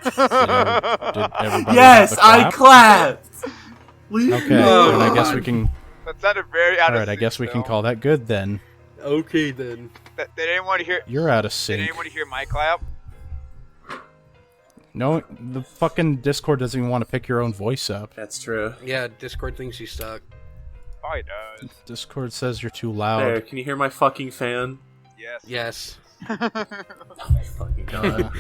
Did everybody Yes, have a clap? I clapped. Leave Okay, me and alone. I guess we can. That sounded very out of Alright, I sync, guess we can though. call that good then. Okay then. Did anyone hear? You're out of Did sync. anyone hear my clap? No, the fucking Discord doesn't even want to pick your own voice up. That's true. Yeah, Discord thinks you suck. Oh, he does. Discord says you're too There, loud. can you hear my fucking fan? Yes. Yes. Oh my fucking god.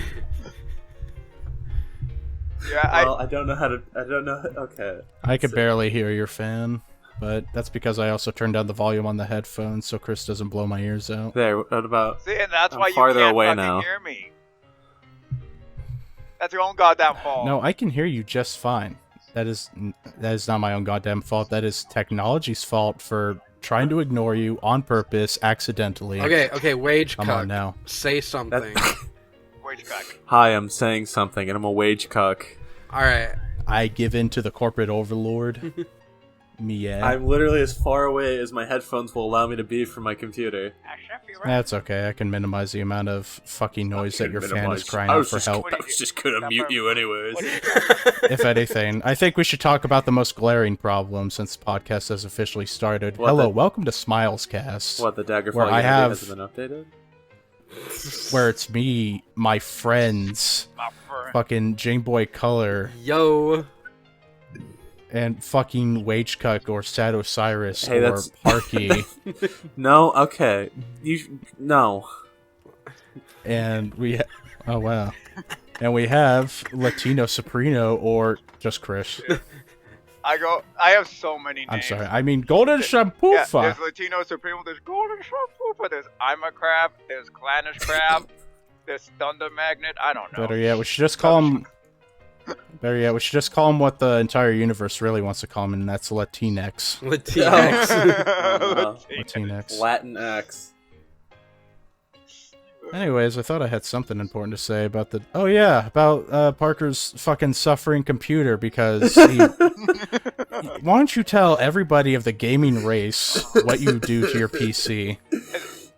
Yeah, Well, I don't know how to. I don't know. Okay. I could barely hear your fan, but that's because I also turned down the volume on the headphones so Chris doesn't blow my ears out. There. What about? See, and that's I'm why you farther can't away fucking now. hear me. That's your own goddamn fault. No, I can hear you just fine. That is not my own goddamn fault. That is technology's fault for trying to ignore you on purpose, accidentally. Okay, wage Come on cuck. now. Say something. Wage cuck. Hi, I'm saying something, and I'm a wage cuck. Alright. I give in to the corporate overlord. Yeah. I'm literally as far away as my headphones will allow me to be from my computer. That's okay. I can minimize the amount of fucking noise that your fan is crying I out was for just, help. I was just gonna mute you anyways. If anything, I think we should talk about the most glaring problem since the podcast has officially started. What Hello, the- welcome to SMILEz Cast, What, the Daggerfall Where I Unity have- hasn't been updated? where it's me, my friends, My friend. fucking Jameboy Color, Yo. and fucking Wage Cuck or Sad Osiris Hey, or that's- Parky, No, okay. No. and we oh wow, and we have Latino Soprano or just Chris. I have so many names. I'm sorry, I mean Golden Yeah, Shampoofa. there's Latino Supremo, there's Golden Shampoofa, there's I'm a Crab, there's Clanish Crab, there's Thunder Magnet, I don't know. Better yet, we should just call him. Better yet, we should just call him what the entire universe really wants to call him, and that's Latinx. Latinx. Latinx. Latin X. Anyways, I thought I had something important to say about the. Oh yeah, about Parker's fucking suffering computer because. Why don't you tell everybody of the gaming race what you do to your PC?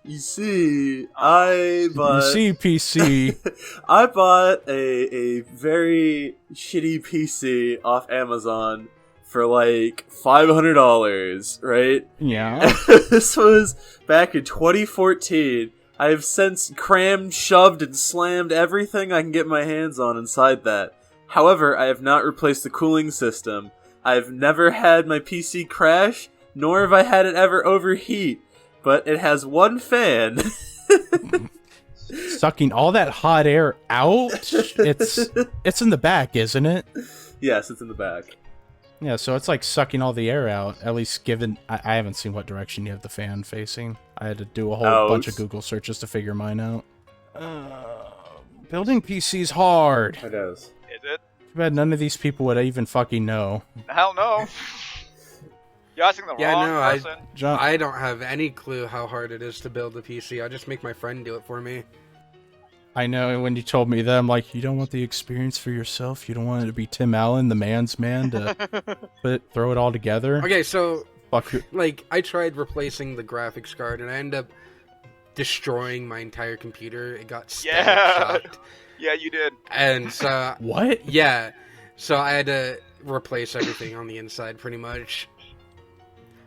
You see, I bought... You see, PC. I bought a very shitty PC off Amazon for like $500, right? Yeah. This was back in 2014. I have since crammed, shoved, and slammed everything I can get my hands on inside that. However, I have not replaced the cooling system. I've never had my PC crash, nor have I had it ever overheat. But it has one fan. Sucking all that hot air out. It's in the back, isn't it? Yes, it's in the back. Yeah, so it's like sucking all the air out. At least given I haven't seen what direction you have the fan facing. I had to do a whole bunch of Google searches to figure mine out. Building PC's hard. It is. Is it? Too bad none of these people would even fucking know. Hell no. You're asking the Yeah, wrong no, person. John, I don't have any clue how hard it is to build a PC. I just make my friend do it for me. I know when you told me that, I'm like, you don't want the experience for yourself? You don't want it to be Tim Allen, the man's man, to throw it all together? Okay, so, Fuck you. like, I tried replacing the graphics card, and I ended up destroying my entire computer. It got static Yeah. shocked. Yeah, you did. And so, What? yeah. So I had to replace everything on the inside, pretty much.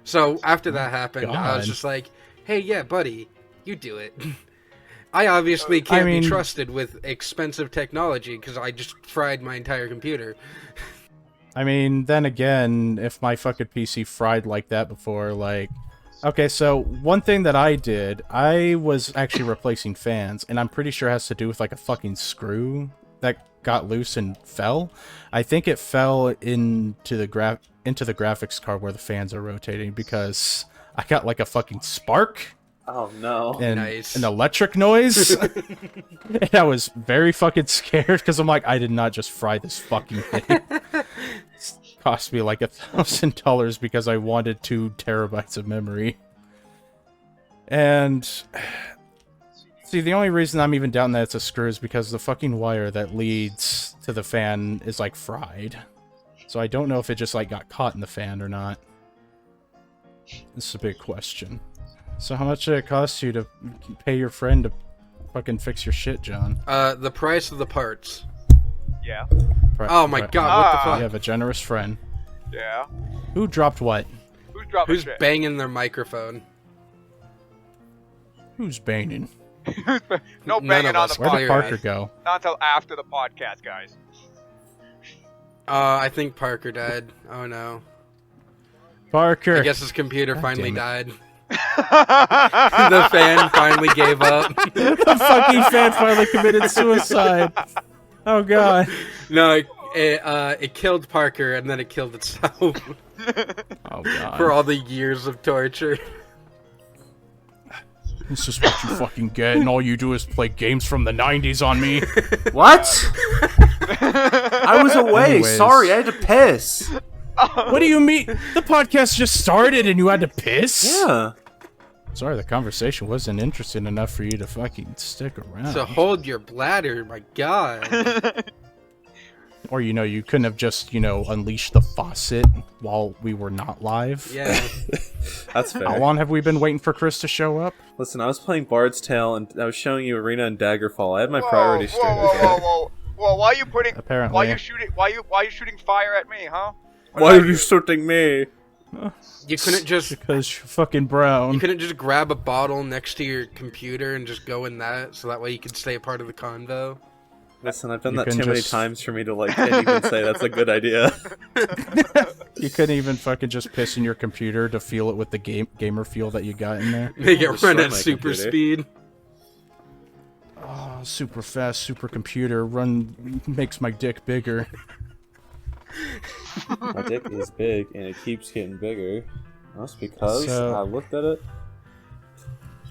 So after that happened, I was God. just like, hey, yeah, buddy, you do it. I obviously can't mean- be trusted with expensive technology because I just fried my entire computer. I mean, then again, if my fucking PC fried like that before, like... Okay, so one thing that I did, I was actually replacing fans, and I'm pretty sure it has to do with like a fucking screw that got loose and fell. I think it fell into the graphics card where the fans are rotating because I got like a fucking spark Oh no. and Nice. an electric noise. And I was very fucking scared because I'm like, I did not just fry this fucking thing. It cost me like $1,000 because I wanted 2 terabytes of memory. And see, the only reason I'm even doubting that it's a screw is because the fucking wire that leads to the fan is like fried. So I don't know if it just like got caught in the fan or not. This is a big question. So how much did it cost you to pay your friend to fucking fix your shit, John? The price of the parts. Yeah. Oh my god, what the You fuck? have a generous friend. Yeah. Who dropped what? Who's dropping Who's shit? banging their microphone? Who's banging? No None banging of on us. the Where did Clear. podcast. Parker go? Not until after the podcast, guys. I think Parker died. Oh no. Parker. I guess his computer God finally damn died. The fan finally gave up. The fucking fan finally committed suicide. Oh god. No, it killed Parker and then it killed itself Oh god. for all the years of torture. This is what you fucking get, and all you do is play games from the 90s on me. What? I was away. Anyways. Sorry, I had to piss. What do you mean? The podcast just started and you had to piss? Yeah. Sorry, the conversation wasn't interesting enough for you to fucking stick around. So hold your bladder, my god. Or, you couldn't have just, unleashed the faucet while we were not live? Yeah. That's fair. How long have we been waiting for Chris to show up? Listen, I was playing Bard's Tale and I was showing you Arena and Daggerfall. I had my priorities straight. Whoa! Why are you putting? Apparently. Why are you shooting fire at me, huh? What Why did I are you do? shooting me? You couldn't just Because you're fucking brown. you couldn't just grab a bottle next to your computer and just go in that so that way you could stay a part of the convo. Listen, I've done You that can too many just- times for me to can't even say that's a good idea. You couldn't even fucking just piss in your computer to feel it with the gamer feel that you got in there. Make it Destroy run at my super computer. speed. Oh, super fast, super computer makes my dick bigger. My dick is big and it keeps getting bigger. That's because So- I looked at it.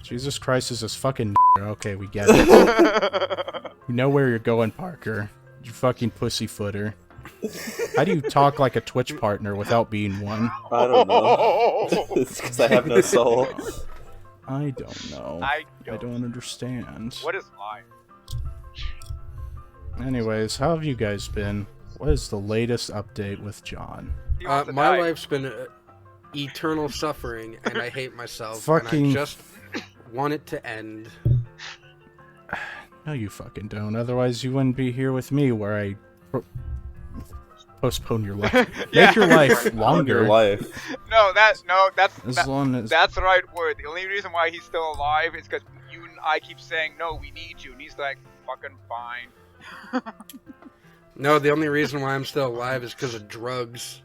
Jesus Christ is this fucking Okay, we get it. We know where you're going, Parker. You fucking pussyfooter. How do you talk like a Twitch partner without being one? I don't know. It's because I have no soul. I don't know. I I don't understand. What is life? Anyways, how have you guys been? What is the latest update with John? He wants to My die. life's been eternal suffering, and I hate myself. Fucking- And I just want it to end. No, you fucking don't. Otherwise, you wouldn't be here with me where I postpone your life. Yeah. Make your life longer. Your life. As long as... That's the right word. The only reason why he's still alive is because you and I keep saying, no, we need you. And he's like, fucking fine. No, the only reason why I'm still alive is because of drugs.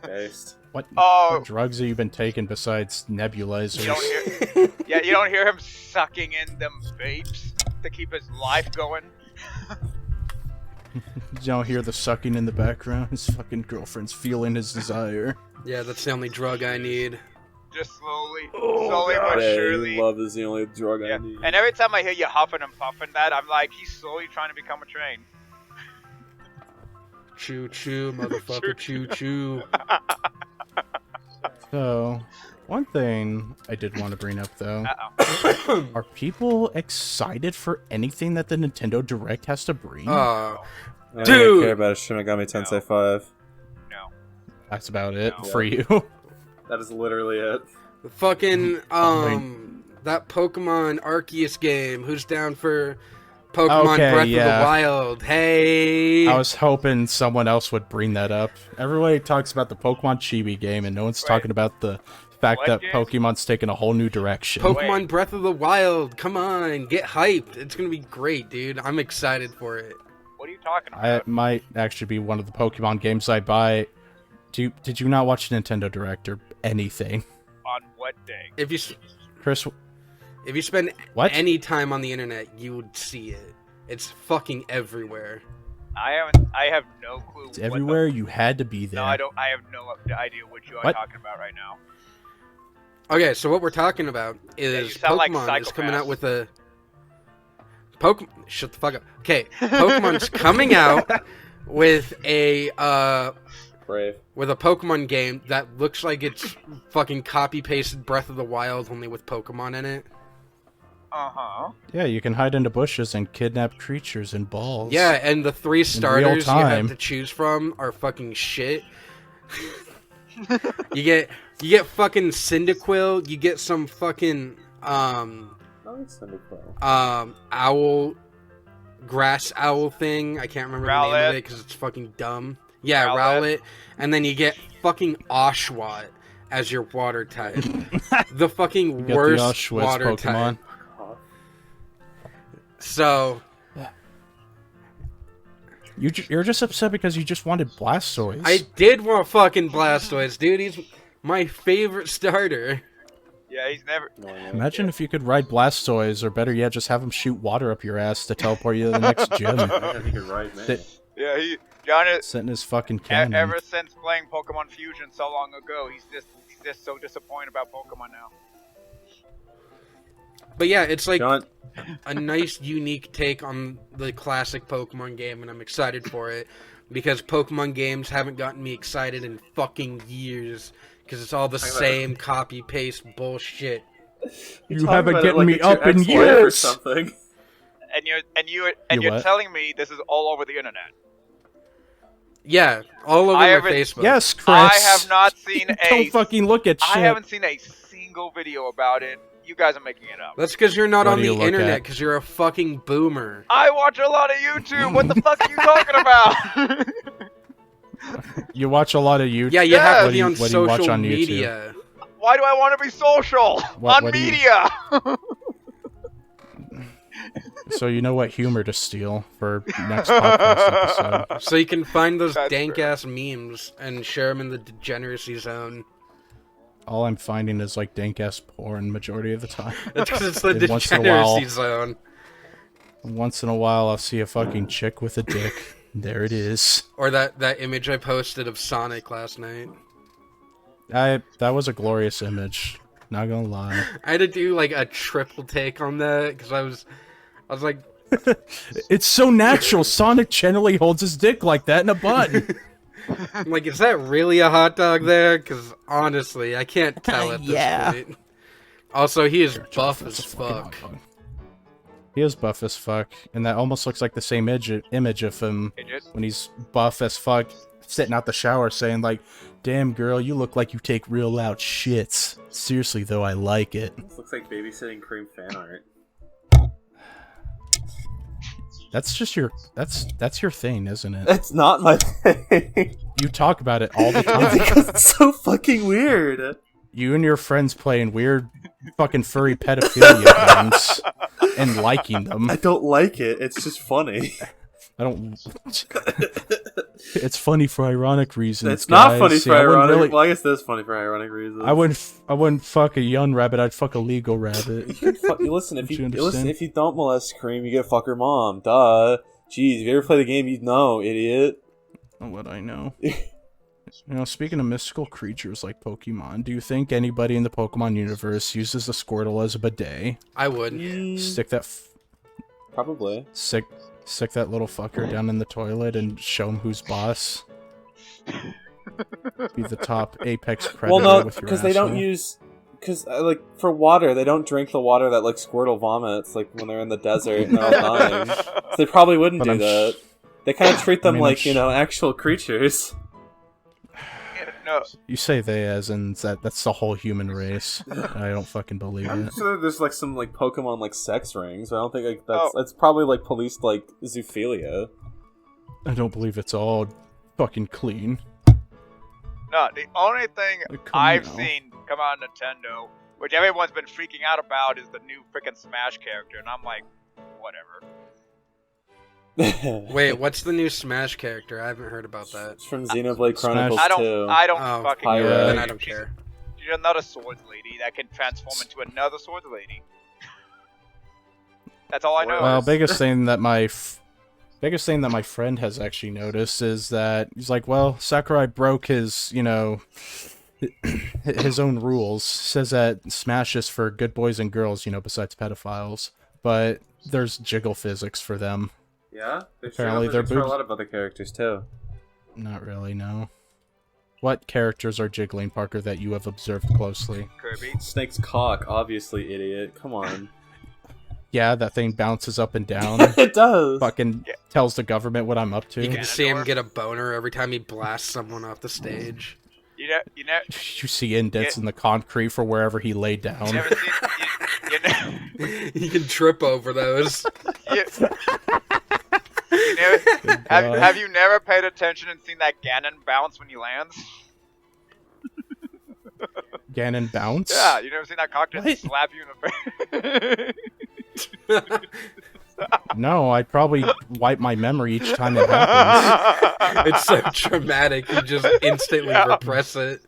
Based. What Oh, drugs have you been taking besides nebulizers? you don't hear, yeah, you don't hear him sucking in them vapes to keep his life going. You don't hear the sucking in the background? His fucking girlfriend's feeling his desire. Yeah, that's the only drug I need. Just slowly but surely. Love is the only drug Yeah. I need. And every time I hear you huffing and puffing that, I'm like, he's slowly trying to become a train. Choo choo, motherfucker, choo choo. So, one thing I did want to bring up, though. Uh-oh. Are people excited for anything that the Nintendo Direct has to bring? I don't Dude! even care about Shin Megami Tensei 5. No. That's about it No. for you. That is literally it. The fucking, that Pokemon Arceus game. Who's down for Pokemon Okay, Breath yeah. of the Wild? Hey! I was hoping someone else would bring that up. Everybody talks about the Pokemon Chibi game, and no one's talking about the fact What that game? Pokemon's taking a whole new direction. Pokemon Wait. Breath of the Wild. Come on, get hyped. It's gonna be great, dude. I'm excited for it. What are you talking about? It might actually be one of the Pokemon games I buy. Did you not watch Nintendo Direct or anything? On what day? If you Chris, spend what? any time on the internet, you would see it. It's fucking everywhere. I have no clue. It's everywhere. You had to be there. No, I don't. I have no idea what you are What? talking about right now. Okay, so what we're talking about is you sound like Pokemon is coming psychopaths. out with a Pokemon. Shut the fuck up. Okay, Pokemon's coming out with a Brave. Pokemon game that looks like it's fucking copy pasted Breath of the Wild only with Pokemon in it. Uh-huh. Yeah, you can hide into bushes and kidnap creatures and balls. Yeah, and the 3 starters you time. have to choose from are fucking shit. you get fucking Cyndaquil, you get some fucking I like Cyndaquil. owl grass owl thing. I can't remember the name of it because it's fucking dumb. Yeah, Rowlet. And then you get fucking Oshawott as your water type. The fucking worst water Pokemon type. So... You're just upset because you just wanted Blastoise. I did want fucking Blastoise, dude. He's my favorite starter. Yeah, he's never... Imagine if you could ride Blastoise, or better yet, just have him shoot water up your ass to teleport you to the next gym. He could ride me. Yeah, John is... Sitting his fucking cannon. Ever since playing Pokemon Fusion so long ago, he's just so disappointed about Pokemon now. But yeah, it's like John... a nice, unique take on the classic Pokemon game, and I'm excited for it. Because Pokemon games haven't gotten me excited in fucking years. Because it's all the same copy-paste bullshit. You haven't gotten me up in years! Or something. And you're telling me this is all over the internet. Yeah, all over my Facebook. Yes, Chris. I have not seen Don't fucking look at shit. I haven't seen a single video about it. You guys are making it up. That's because you're not What on do the you look internet, at? because you're a fucking boomer. I watch a lot of YouTube. What the fuck are you talking about? You watch a lot of YouTube? Yeah, you have to be on what do you watch social on YouTube? media. Why do I want to be social What on do you- media? So you know what humor to steal for next podcast episode. So you can find those That's dank-ass memes and share them in the degeneracy zone. All I'm finding is like dank-ass porn majority of the time. That's because it's the And once in a while- degeneracy zone. Once in a while, I'll see a fucking chick with a dick. There it is. Or that image I posted of Sonic last night. That was a glorious image. Not gonna lie. I had to do like a triple take on that because I was like, It's so natural. Sonic generally holds his dick like that in a bun. I'm like, is that really a hot dog there? Because honestly, I can't tell at Yeah. this point. Also, he is buff as That's a fucking fuck. hot dog. He is buff as fuck, and that almost looks like the same image of him when he's buff as fuck, sitting out the shower saying like, "Damn girl, you look like you take real loud shits. Seriously though, I like it." This looks like babysitting cream fan art. That's just that's your thing, isn't it? That's not my thing. You talk about it all the time. Because it's so fucking weird. You and your friends playing weird fucking furry pedophilia games and liking them. I don't like it. It's just funny. I don't. It's funny for ironic reasons. It's not funny See, for I wouldn't ironic. really- Well, I guess that's funny for ironic reasons. I wouldn't fuck a young rabbit. I'd fuck a legal rabbit. You listen, if Don't you you listen, understand? if you don't molest Cream, you get fuck her mom. Duh. Jeez, if you ever play the game, you'd know, idiot. What I know. You know, speaking of mystical creatures like Pokemon, do you think anybody in the Pokemon universe uses the Squirtle as a bidet? I would. Stick that Probably. stick that little fucker down in the toilet and show him who's boss. Be the top apex predator Well, no, with your because they don't asshole. use. Because, like, for water, they don't drink the water that, like, Squirtle vomits, like, when they're in the desert and they're all dying. So they probably wouldn't But do I'm that. They kind of treat them mean, like, you know, actual creatures. No, You say they as in that's the whole human race. I don't fucking believe I'm it. sure there's, like, some, like, Pokemon, like, sex rings. I don't think, like, that's probably, like, policed, like, zoophilia. I don't believe it's all fucking clean. no. The only thing Like, come I've now. seen come out on Nintendo, which everyone's been freaking out about, is the new freaking Smash character, and I'm like, whatever. Wait, what's the new Smash character? I haven't heard about that. It's from Xenoblade Smash- Chronicles I 2. don't Oh, fucking Pyra. care. Then I don't care. She's another swords lady that can transform into another swords lady. That's all I know. Well, biggest thing that my friend has actually noticed is that he's like, well, Sakurai broke his, you know, his own rules. Says that Smash is for good boys and girls, you know, besides pedophiles. But there's jiggle physics for them. Yeah? Apparently they're for a boobs. lot of other characters, too. Not really, no. What characters are jiggling, Parker, that you have observed closely? Kirby. Snake's cock, obviously, idiot. Come on. Yeah, that thing bounces up and down. It does! Fucking Yeah. tells the government what I'm up to. You can see him Ganondorf. get a boner every time he blasts someone off the stage. You know, You see indents in the concrete for wherever he laid down. you never seen, you know, He can trip over those. you, God. Have you never paid attention and seen that Ganon bounce when he lands? Ganon bounce? Yeah, you never seen that cocktail What? slap you in the face? No, I'd probably wipe my memory each time it happens. It's so traumatic. You just instantly repress it.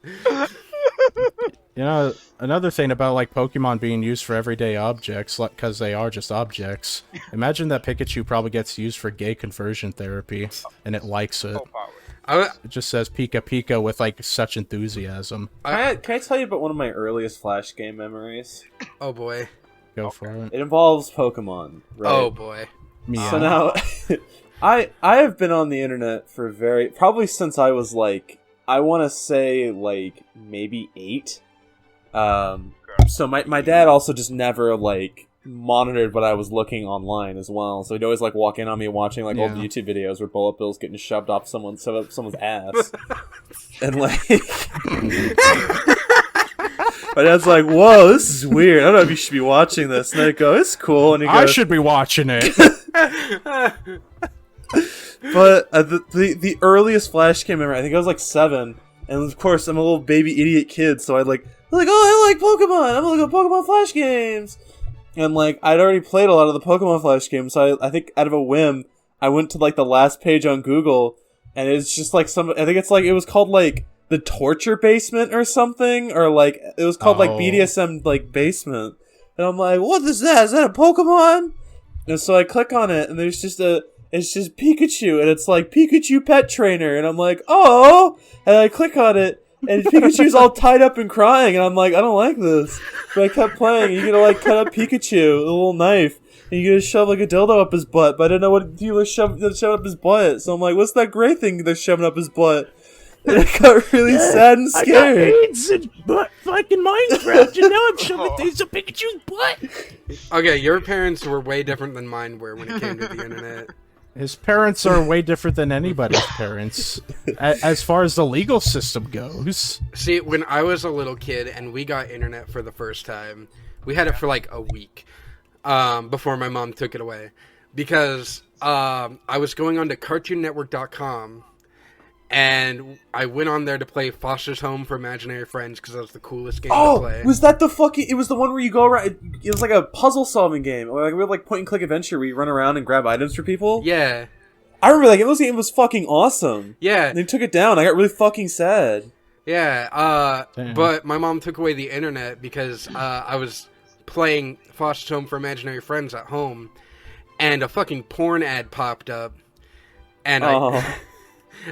You know, another thing about, like, Pokemon being used for everyday objects, because they are just objects, imagine that Pikachu probably gets used for gay conversion therapy, and it likes it. It just says Pika Pika with, like, such enthusiasm. Can I tell you about one of my earliest Flash game memories? Oh boy. Go for it. It involves Pokemon, right? Oh boy. Meow. So now, I have been on the internet for probably since I was like, I want to say like maybe 8. So my dad also just never like monitored what I was looking online as well. So he'd always like walk in on me watching like old YouTube videos where bullet bills getting shoved off someone's ass, and like. My dad's like, "Whoa, this is weird. I don't know if you should be watching this." And I go, "It's cool." And he goes, I should be watching it. But the earliest Flash game memory, I think I was like 7, and of course I'm a little baby idiot kid, so I'm like, "Oh, I like Pokemon. I'm gonna go Pokemon Flash games." And like I'd already played a lot of the Pokemon Flash games, so I think out of a whim, I went to like the last page on Google, and it's just like I think it's like it was called like the torture basement or something, or like it was called like BDSM like basement, and I'm like, what is that? Is that a Pokemon? And so I click on it, and there's just it's just Pikachu, and it's like Pikachu Pet Trainer, and I'm like, oh, and I click on it, and Pikachu's all tied up and crying, and I'm like, I don't like this, but I kept playing. You gotta like cut up Pikachu with a little knife, and you gotta shove like a dildo up his butt, but I didn't know what you were shoving up his butt, so I'm like, what's that gray thing they're shoving up his butt? And I got really sad and scared. I got AIDS in fucking Minecraft, and now I'm shoving things up Pikachu's butt. Okay, your parents were way different than mine were when it came to the internet. His parents are way different than anybody's parents, as far as the legal system goes. See, when I was a little kid and we got internet for the first time, we had it for like a week before my mom took it away. Because I was going on to CartoonNetwork.com, and I went on there to play Foster's Home for Imaginary Friends because that was the coolest game to play. Was that the fucking... It was the one where you go around... It was like a puzzle-solving game. Like, we had like point-and-click adventure where you run around and grab items for people. Yeah. I remember that game. This game was fucking awesome. Yeah. And they took it down. I got really fucking sad. Yeah. But my mom took away the internet because I was playing Foster's Home for Imaginary Friends at home, and a fucking porn ad popped up. And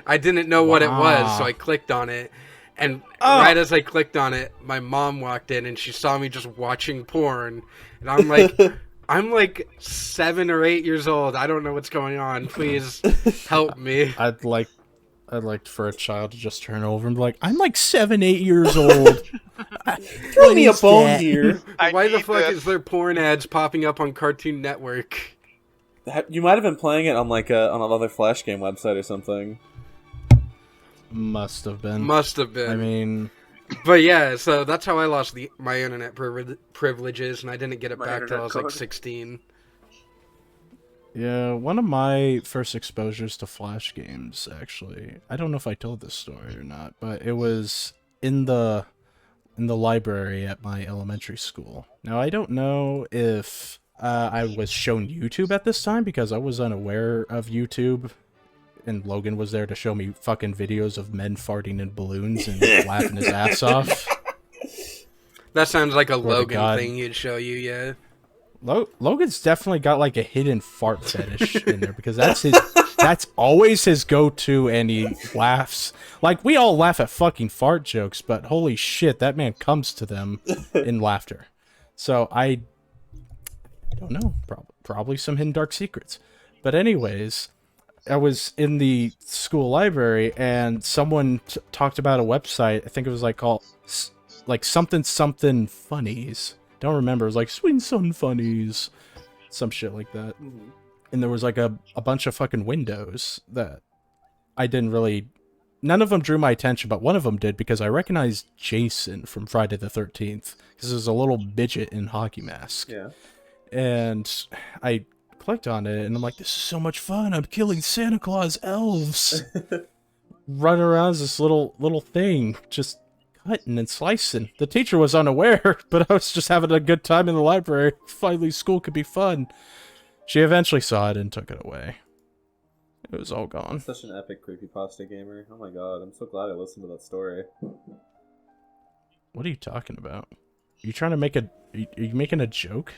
I didn't know what it was, so I clicked on it. And right as I clicked on it, my mom walked in and she saw me just watching porn. And I'm like, I'm like 7 or 8 years old. I don't know what's going on. Please help me. I'd like for a child to just turn over and be like, I'm like 7, 8 years old. Throw me a bone here. Why the fuck is there porn ads popping up on Cartoon Network? You might have been playing it on like on another Flash game website or something. Must have been. I mean... But yeah, so that's how I lost my internet privileges, and I didn't get it back till I was like 16. Yeah, one of my first exposures to Flash games, actually, I don't know if I told this story or not, but it was in the library at my elementary school. Now, I don't know if I was shown YouTube at this time, because I was unaware of YouTube, and Logan was there to show me fucking videos of men farting in balloons and laughing his ass off. That sounds like a Logan thing he'd show you, yeah. Logan's definitely got like a hidden fart fetish in there, because that's always his go-to, and he laughs. Like, we all laugh at fucking fart jokes, but holy shit, that man comes to them in laughter. So I don't know, probably some hidden dark secrets. But anyways, I was in the school library, and someone talked about a website. I think it was like called like something funnies. Don't remember. It was like Swing Sun Funnies, some shit like that. And there was like a bunch of fucking windows that I didn't really... None of them drew my attention, but one of them did, because I recognized Jason from Friday the 13th, because it was a little midget in hockey mask. Yeah. And I clicked on it, and I'm like, this is so much fun. I'm killing Santa Claus elves. Running around as this little thing, just cutting and slicing. The teacher was unaware, but I was just having a good time in the library. Finally, school could be fun. She eventually saw it and took it away. It was all gone. Such an epic creepypasta gamer. Oh my god, I'm so glad I listened to that story. What are you talking about? Are you trying to make a... Are you making a joke?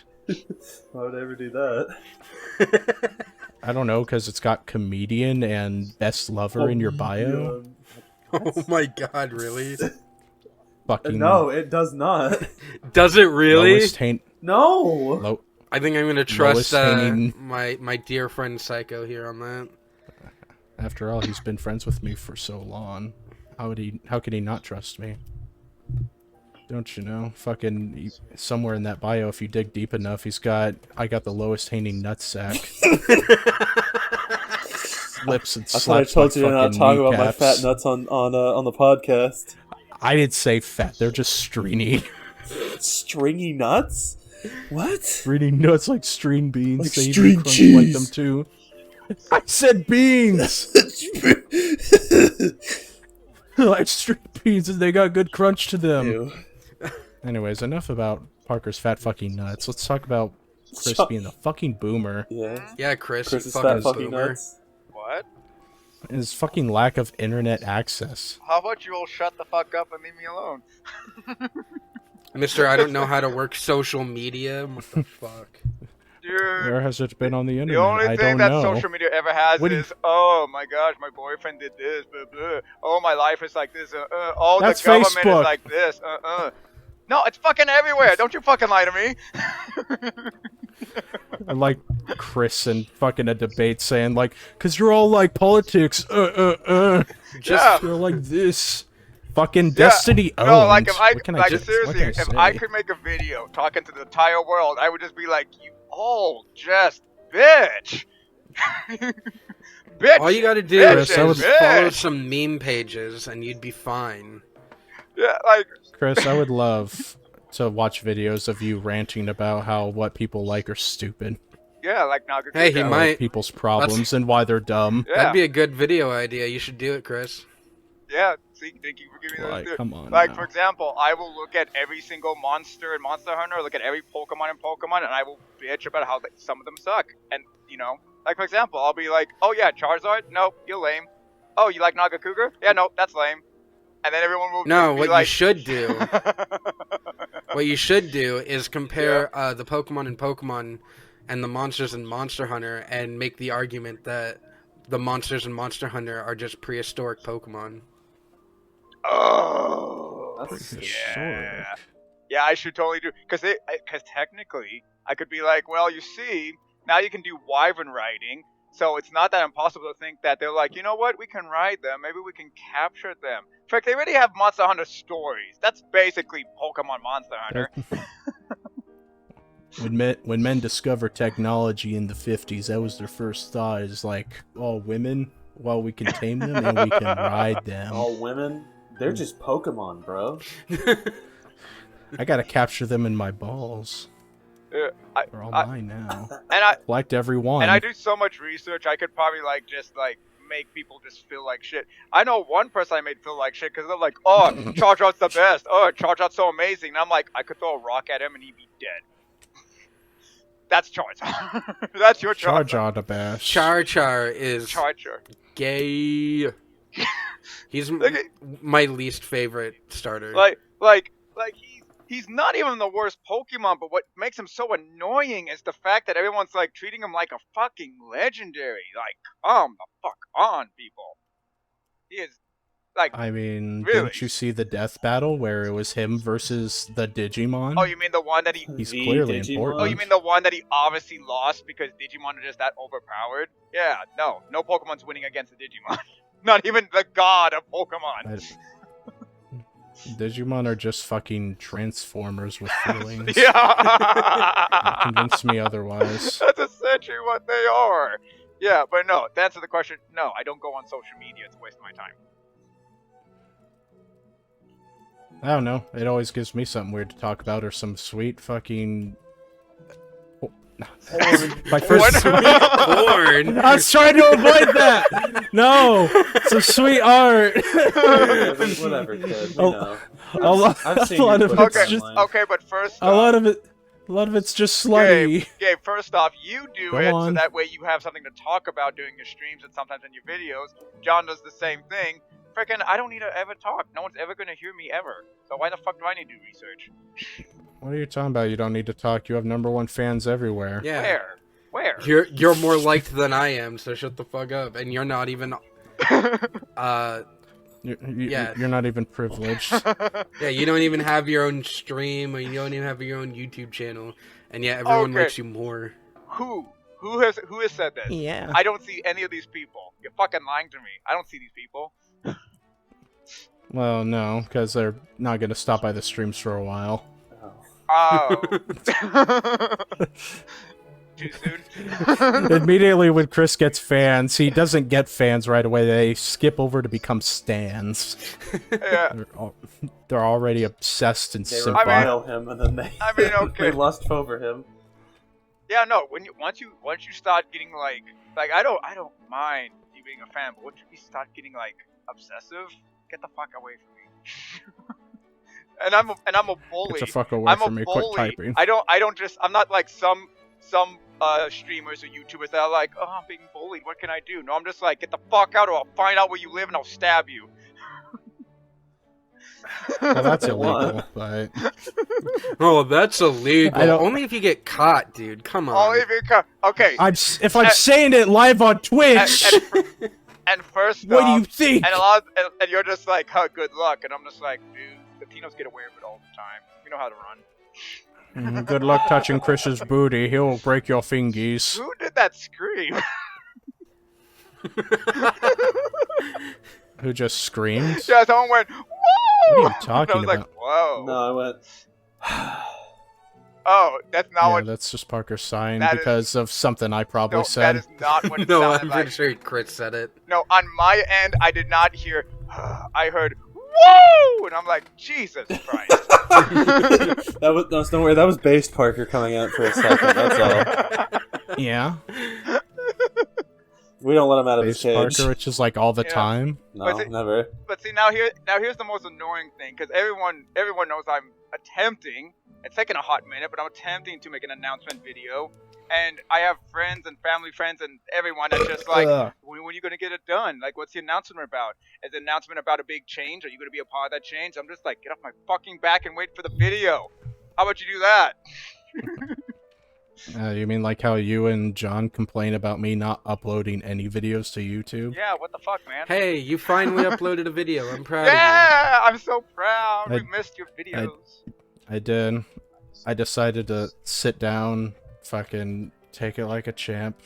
Why would I ever do that? I don't know, because it's got comedian and best lover in your bio. Oh my god, really? Fucking... No, it does not. Does it really? No! I think I'm gonna trust hanging- my dear friend Psycho here on that. After all, he's been friends with me for so long. How could he not trust me? Don't you know? Fucking somewhere in that bio, if you dig deep enough, I got the lowest hanging nutsack. Lips and I thought I slaps told my you to not fucking talk about my kneecaps. fat nuts on the podcast. I didn't say fat. They're just stringy. Stringy nuts? What? Stringy nuts like string beans. Like They string crunch cheese. like them too. I said beans. Like string beans, and they got good crunch to them. Ew. Anyways, enough about Parker's fat fucking nuts. Let's talk about Chris Shut- being the fucking boomer. Yeah. Yeah, Chris, you Chris's fucking fat fucking boomer. nuts. What? His fucking lack of internet access. How about you all shut the fuck up and leave me alone? Mister, I don't know how to work social media. What the fuck? Dude, Where has it been on the the internet? only I thing don't that know. social media ever has What do is, oh my gosh, my boyfriend did this, blah blah. Oh, my life is like this, oh, That's the government Facebook. is like this, No, it's fucking everywhere. Don't you fucking lie to me. I like Chris and fucking a debate saying like, cause you're all like politics, Just you're like this. Fucking Destiny owned. No, like if I, What can like just- seriously, what can if I say? could make a video talking to the entire world, I would just be like, you all just bitch. Bitch. All you gotta do bitch, is Chris, I would- follow bitch. some meme pages, and you'd be fine. Yeah, like, Chris, I would love to watch videos of you ranting about how what people like are stupid. yeah, like Naga. Hey, he Or might. people's problems and why they're dumb. Yeah, That'd be a good video idea. You should do it, Chris. yeah. See, thank you for giving me Like, those. come on. Like, now. for example, I will look at every single monster in Monster Hunter, look at every Pokemon in Pokemon, and I will bitch about how some of them suck. And, you know, like, for example, I'll be like, oh yeah, Charizard? Nope, you're lame. Oh, you like Naga Cougar? Yeah, nope, that's lame. And then everyone will No, be what like, you should do, what you should do is compare the Pokemon in Pokemon and the monsters in Monster Hunter, and make the argument that the monsters in Monster Hunter are just prehistoric Pokemon. oh, That's yeah. Yeah, I should totally do, because technically, I could be like, well, you see, now you can do wyvern riding, so it's not that impossible to think that they're like, you know what, we can ride them, maybe we can capture them. In fact, they already have Monster Hunter stories. That's basically Pokemon Monster Hunter. When men discovered technology in the 50s, that was their first thought, is like, oh, women? Well, we can tame them and we can ride them. all women. They're just Pokemon, bro. I gotta capture them in my balls. They're all mine now. And I Collect every one. and I do so much research, I could probably like just like make people just feel like shit. I know one person I made feel like shit because they're like, oh, Charizard's the best. Oh, Charizard's so amazing. And I'm like, I could throw a rock at him and he'd be dead. That's Charizard. That's your Charizard. Charizard the best. Char Char is Charizard. gay. He's Look at- my least favorite starter. Like he's not even the worst Pokemon, but what makes him so annoying is the fact that everyone's like treating him like a fucking legendary. Like, come the fuck on, people. He is like. I mean, Really? didn't you see the death battle where it was him versus the Digimon? Oh, you mean the one that he? He's The clearly Digimon? important. Oh, you mean the one that he obviously lost because Digimon are just that overpowered? Yeah, no Pokemon's winning against the Digimon. Not even the god of Pokemon. Digimon are just fucking Transformers with feelings. Yeah. Convince me otherwise. That's essentially what they are. Yeah, but no, to answer the question, no, I don't go on social media. It's a waste of my time. I don't know. It always gives me something weird to talk about, or some sweet fucking My first Porn. I was trying to avoid that. No, some sweet art. Yeah, but whatever, kid. We know. I've seen a lot your of footage it's Okay, just online. okay, but first a lot of it's just slutty. Gabe, first off, you do Go it so on. that way you have something to talk about during your streams and sometimes in your videos. John does the same thing. Frickin', I don't need to ever talk. No one's ever gonna hear me ever. So why the fuck do I need to do research? What are you talking about? You don't need to talk. You have #1 fans everywhere. Yeah. Where? You're more liked than I am, so shut the fuck up. And you're not even Yeah. You're not even privileged. yeah, you don't even have your own stream, or you don't even have your own YouTube channel, and yet everyone Okay. likes you more. Who has said this? Yeah. I don't see any of these people. You're fucking lying to me. I don't see these people. Well, no, because they're not gonna stop by the streams for a while. Oh. Too soon? Immediately when Chris gets fans, he doesn't get fans right away. They skip over to become stans. Yeah. They're already obsessed and They simple. revile him, and then they I mean, okay. they lust over him. Yeah, no. Once you start getting like I don't mind you being a fan, but once you start getting like obsessive, get the fuck away from me. and I'm a bully. Get the fuck away I'm from a me. bully. Quit typing. I'm not like some streamers or YouTubers that are like, oh, I'm being bullied. What can I do? No, I'm just like, get the fuck out, or I'll find out where you live and I'll stab you. Well, that's They want. illegal, but Oh, that's illegal. I don't- Only if you get caught, dude. Come on. Only if you okay. if I'm saying it live on Twitch, And first what do off, you think? and you're just like, huh, good luck. And I'm just like, dude, Latinos get away with it all the time. We know how to run. Good luck touching Chris's booty. He'll break your fingies. Who did that scream? Who just screamed? Yeah, someone went, whoa! What are you I talking was like, about? whoa. No, I went. Oh, that's not Yeah, what. that's just Parker's sign That is- because of something I probably No, said. that is not what it no, sounded I'm like. pretty sure Chris said it. No, on my end, I did not hear. I heard, whoa! And I'm like, Jesus Christ. That was no, don't worry. That was based Parker coming out for a second. That's all. Yeah, We don't let him out of his Face cage. Parker, which is like all the Yeah. time. No, Was it- never. But see, now here's the most annoying thing, because everyone knows I'm attempting. It's taken a hot minute, but I'm attempting to make an announcement video. And I have friends and family friends and everyone that's just like, Ugh. when are you going to get it done? Like, what's the announcement about? Is the announcement about a big change? Are you going to be a part of that change? I'm just like, get off my fucking back and wait for the video. How about you do that? You mean like how you and John complain about me not uploading any videos to YouTube? Yeah, what the fuck, man? Hey, you finally uploaded a video. I'm proud of Yeah, I'm so proud. I- We missed your videos. I did. I decided to sit down, fucking take it like a champ,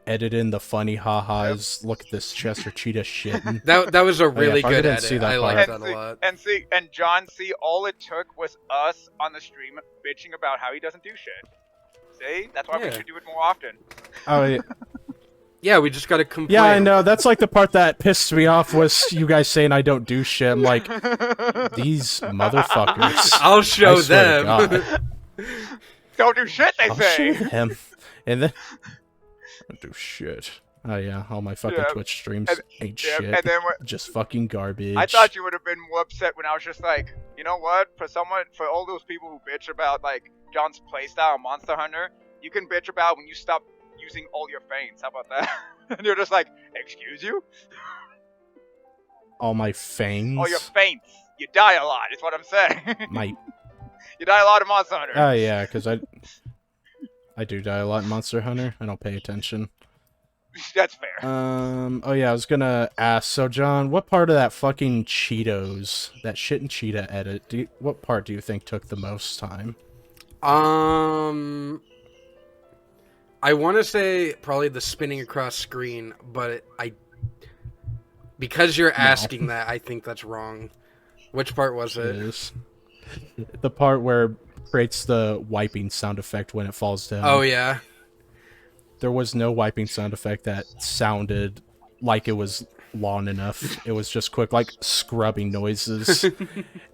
edit in the funny ha-has, look at this Chester Cheetah shit. you. That was a really Parker good didn't edit. see that I part. like that a lot. And John, see, all it took was us on the stream bitching about how he doesn't do shit. See? That's why we Yeah. should do it more often. Oh, yeah. Yeah, we just gotta complain. Yeah, I know. That's like the part that pissed me off was you guys saying I don't do shit. I'm like, these motherfuckers. I'll show I swear to them. God. Don't do shit, they I'll say. shoot him. And then I don't do shit. Oh yeah, all my fucking Yeah. Twitch streams And- ain't Yeah, shit. and then Just fucking garbage. I thought you would have been more upset when I was just like, you know what? For all those people who bitch about like John's playstyle on Monster Hunter, you can bitch about when you stop using all your feints. How about that? And you're just like, excuse you? all my fangs. All your feints. You die a lot. Is what I'm saying. my You die a lot in Monster Hunter. Oh yeah, because I do die a lot in Monster Hunter. I don't pay attention. That's fair. Oh yeah, I was gonna ask. So John, what part of that fucking Cheetos, that shit and Cheetah edit, what part do you think took the most time? I want to say probably the spinning across screen, but because you're asking that, I think that's wrong. Which part was It it? is the part where it creates the wiping sound effect when it falls down. Oh yeah. There was no wiping sound effect that sounded like it was long enough. It was just quick, like scrubbing noises.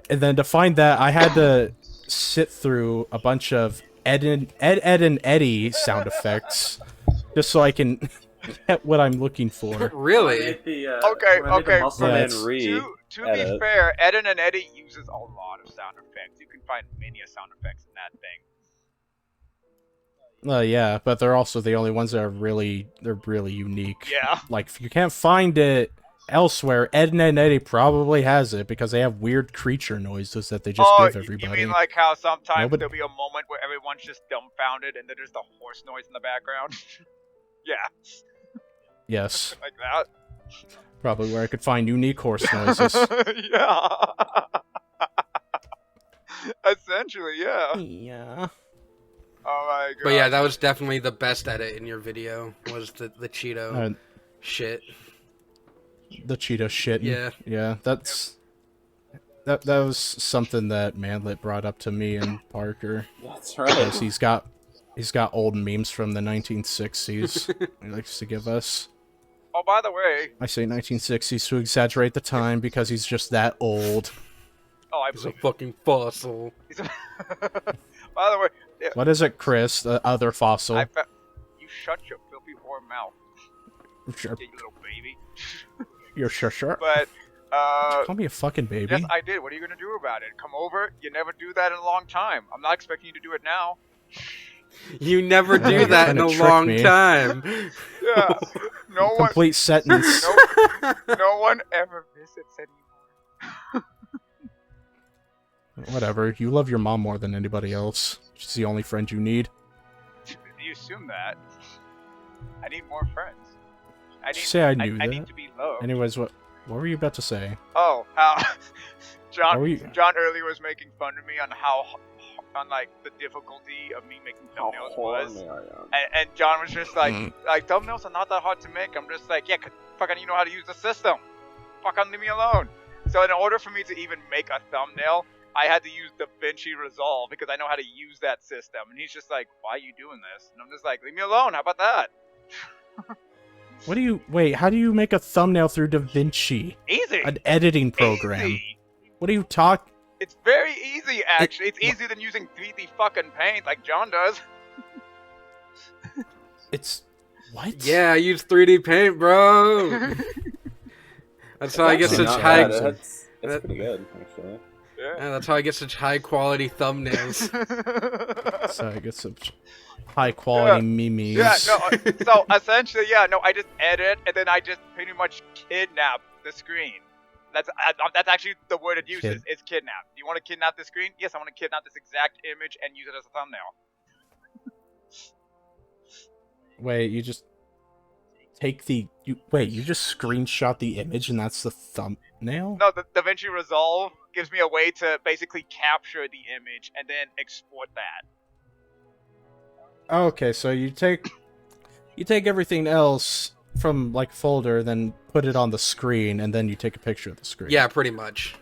And then to find that, I had to sit through a bunch of Ed, and Eddie sound effects, just so I can get what I'm looking for. Really? Okay. Muscle Yeah, Man it's- Re To be fair, Eden and Eddie uses a lot of sound effects. You can find many sound effects in that thing. Yeah, but they're also the only ones that are really unique. Yeah. Like, if you can't find it elsewhere, Ed and Eddie probably has it because they have weird creature noises that they just give everybody. You mean like how sometimes Nobody- there'll be a moment where everyone's just dumbfounded and then there's the horse noise in the background? Yeah, Yes, like that. probably where I could find unique horse noises. Yeah. Essentially, yeah. Yeah. Oh my god. But yeah, that was definitely the best edit in your video, was the Cheeto shit. The Cheeto shit. Yeah. Yeah, that was something that Manlet brought up to me and Parker. That's Because right. he's got old memes from the 1960s he likes to give us. Oh, by the way. I say 1960s to exaggerate the time because he's just that old. Oh, I He's a believe it. fucking fossil. By the way, What is it, Chris? The other fossil. you shut your filthy whore mouth, Sure. you little baby. You're sure. But Call me a fucking baby. yes, I did. What are you gonna do about it? Come over. You never do that in a long time. I'm not expecting you to do it now. You never Yeah, do you're that in trying a to trick long me. time. Yeah. No one. Complete sentence. No one ever visits anymore. Whatever. You love your mom more than anybody else. She's the only friend you need. You assume that. I need more friends. Did you say I knew I that? need to be loved. Anyways, what were you about to say? Oh, how What were you- John earlier was making fun of me on on like the difficulty of me making thumbnails was, and John was just like, thumbnails are not that hard to make. I'm just like, yeah, 'cause fucking you know how to use the system. Fucking leave me alone. So in order for me to even make a thumbnail, I had to use DaVinci Resolve because I know how to use that system. And he's just like, why are you doing this? And I'm just like, leave me alone. How about that? Wait, how do you make a thumbnail through DaVinci? Easy. An editing program. Easy. What are you talking? It's very easy, actually. It's easier than using 3D fucking paint like John does. It's... What? Yeah, I use 3D paint, bro. That's how I get such high. That's pretty good, actually. Yeah, that's how I get such high quality thumbnails. So I get some high quality memes. Yeah, no, so essentially, I just edit and then I just pretty much kidnap the screen. That's actually the word it uses. It's kidnap. Do you want to kidnap the screen? Yes, I want to kidnap this exact image and use it as a thumbnail. Wait, you just take the... you just screenshot the image and that's the thumbnail? No, the DaVinci Resolve gives me a way to basically capture the image and then export that. Okay, so you take everything else from like folder, then put it on the screen, and then you take a picture of the screen. Yeah, pretty much.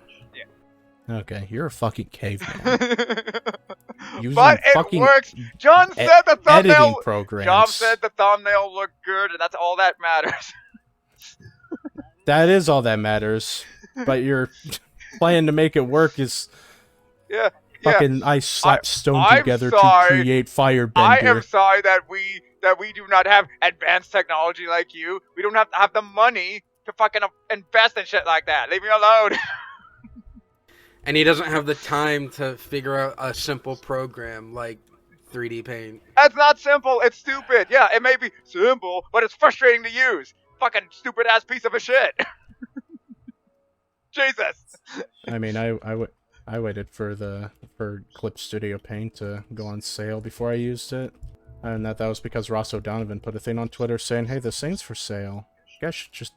Okay, you're a fucking caveman. Using But it fucking works. John said the editing thumbnail. programs. John said the thumbnail looked good, and that's all that matters. That is all that matters. But your plan to make it work is Yeah. fucking I slapped stone I'm together sorry. to create Firebender. I am sorry that we do not have advanced technology like you. We don't have the money to fucking invest in shit like that. Leave me alone. And he doesn't have the time to figure out a simple program like 3D paint. That's not simple. It's stupid. Yeah, it may be simple, but it's frustrating to use. Fucking stupid ass piece of a shit. Jesus. I mean, I waited for Clip Studio Paint to go on sale before I used it. And that was because Ross O'Donovan put a thing on Twitter saying, hey, this thing's for sale. You guys should just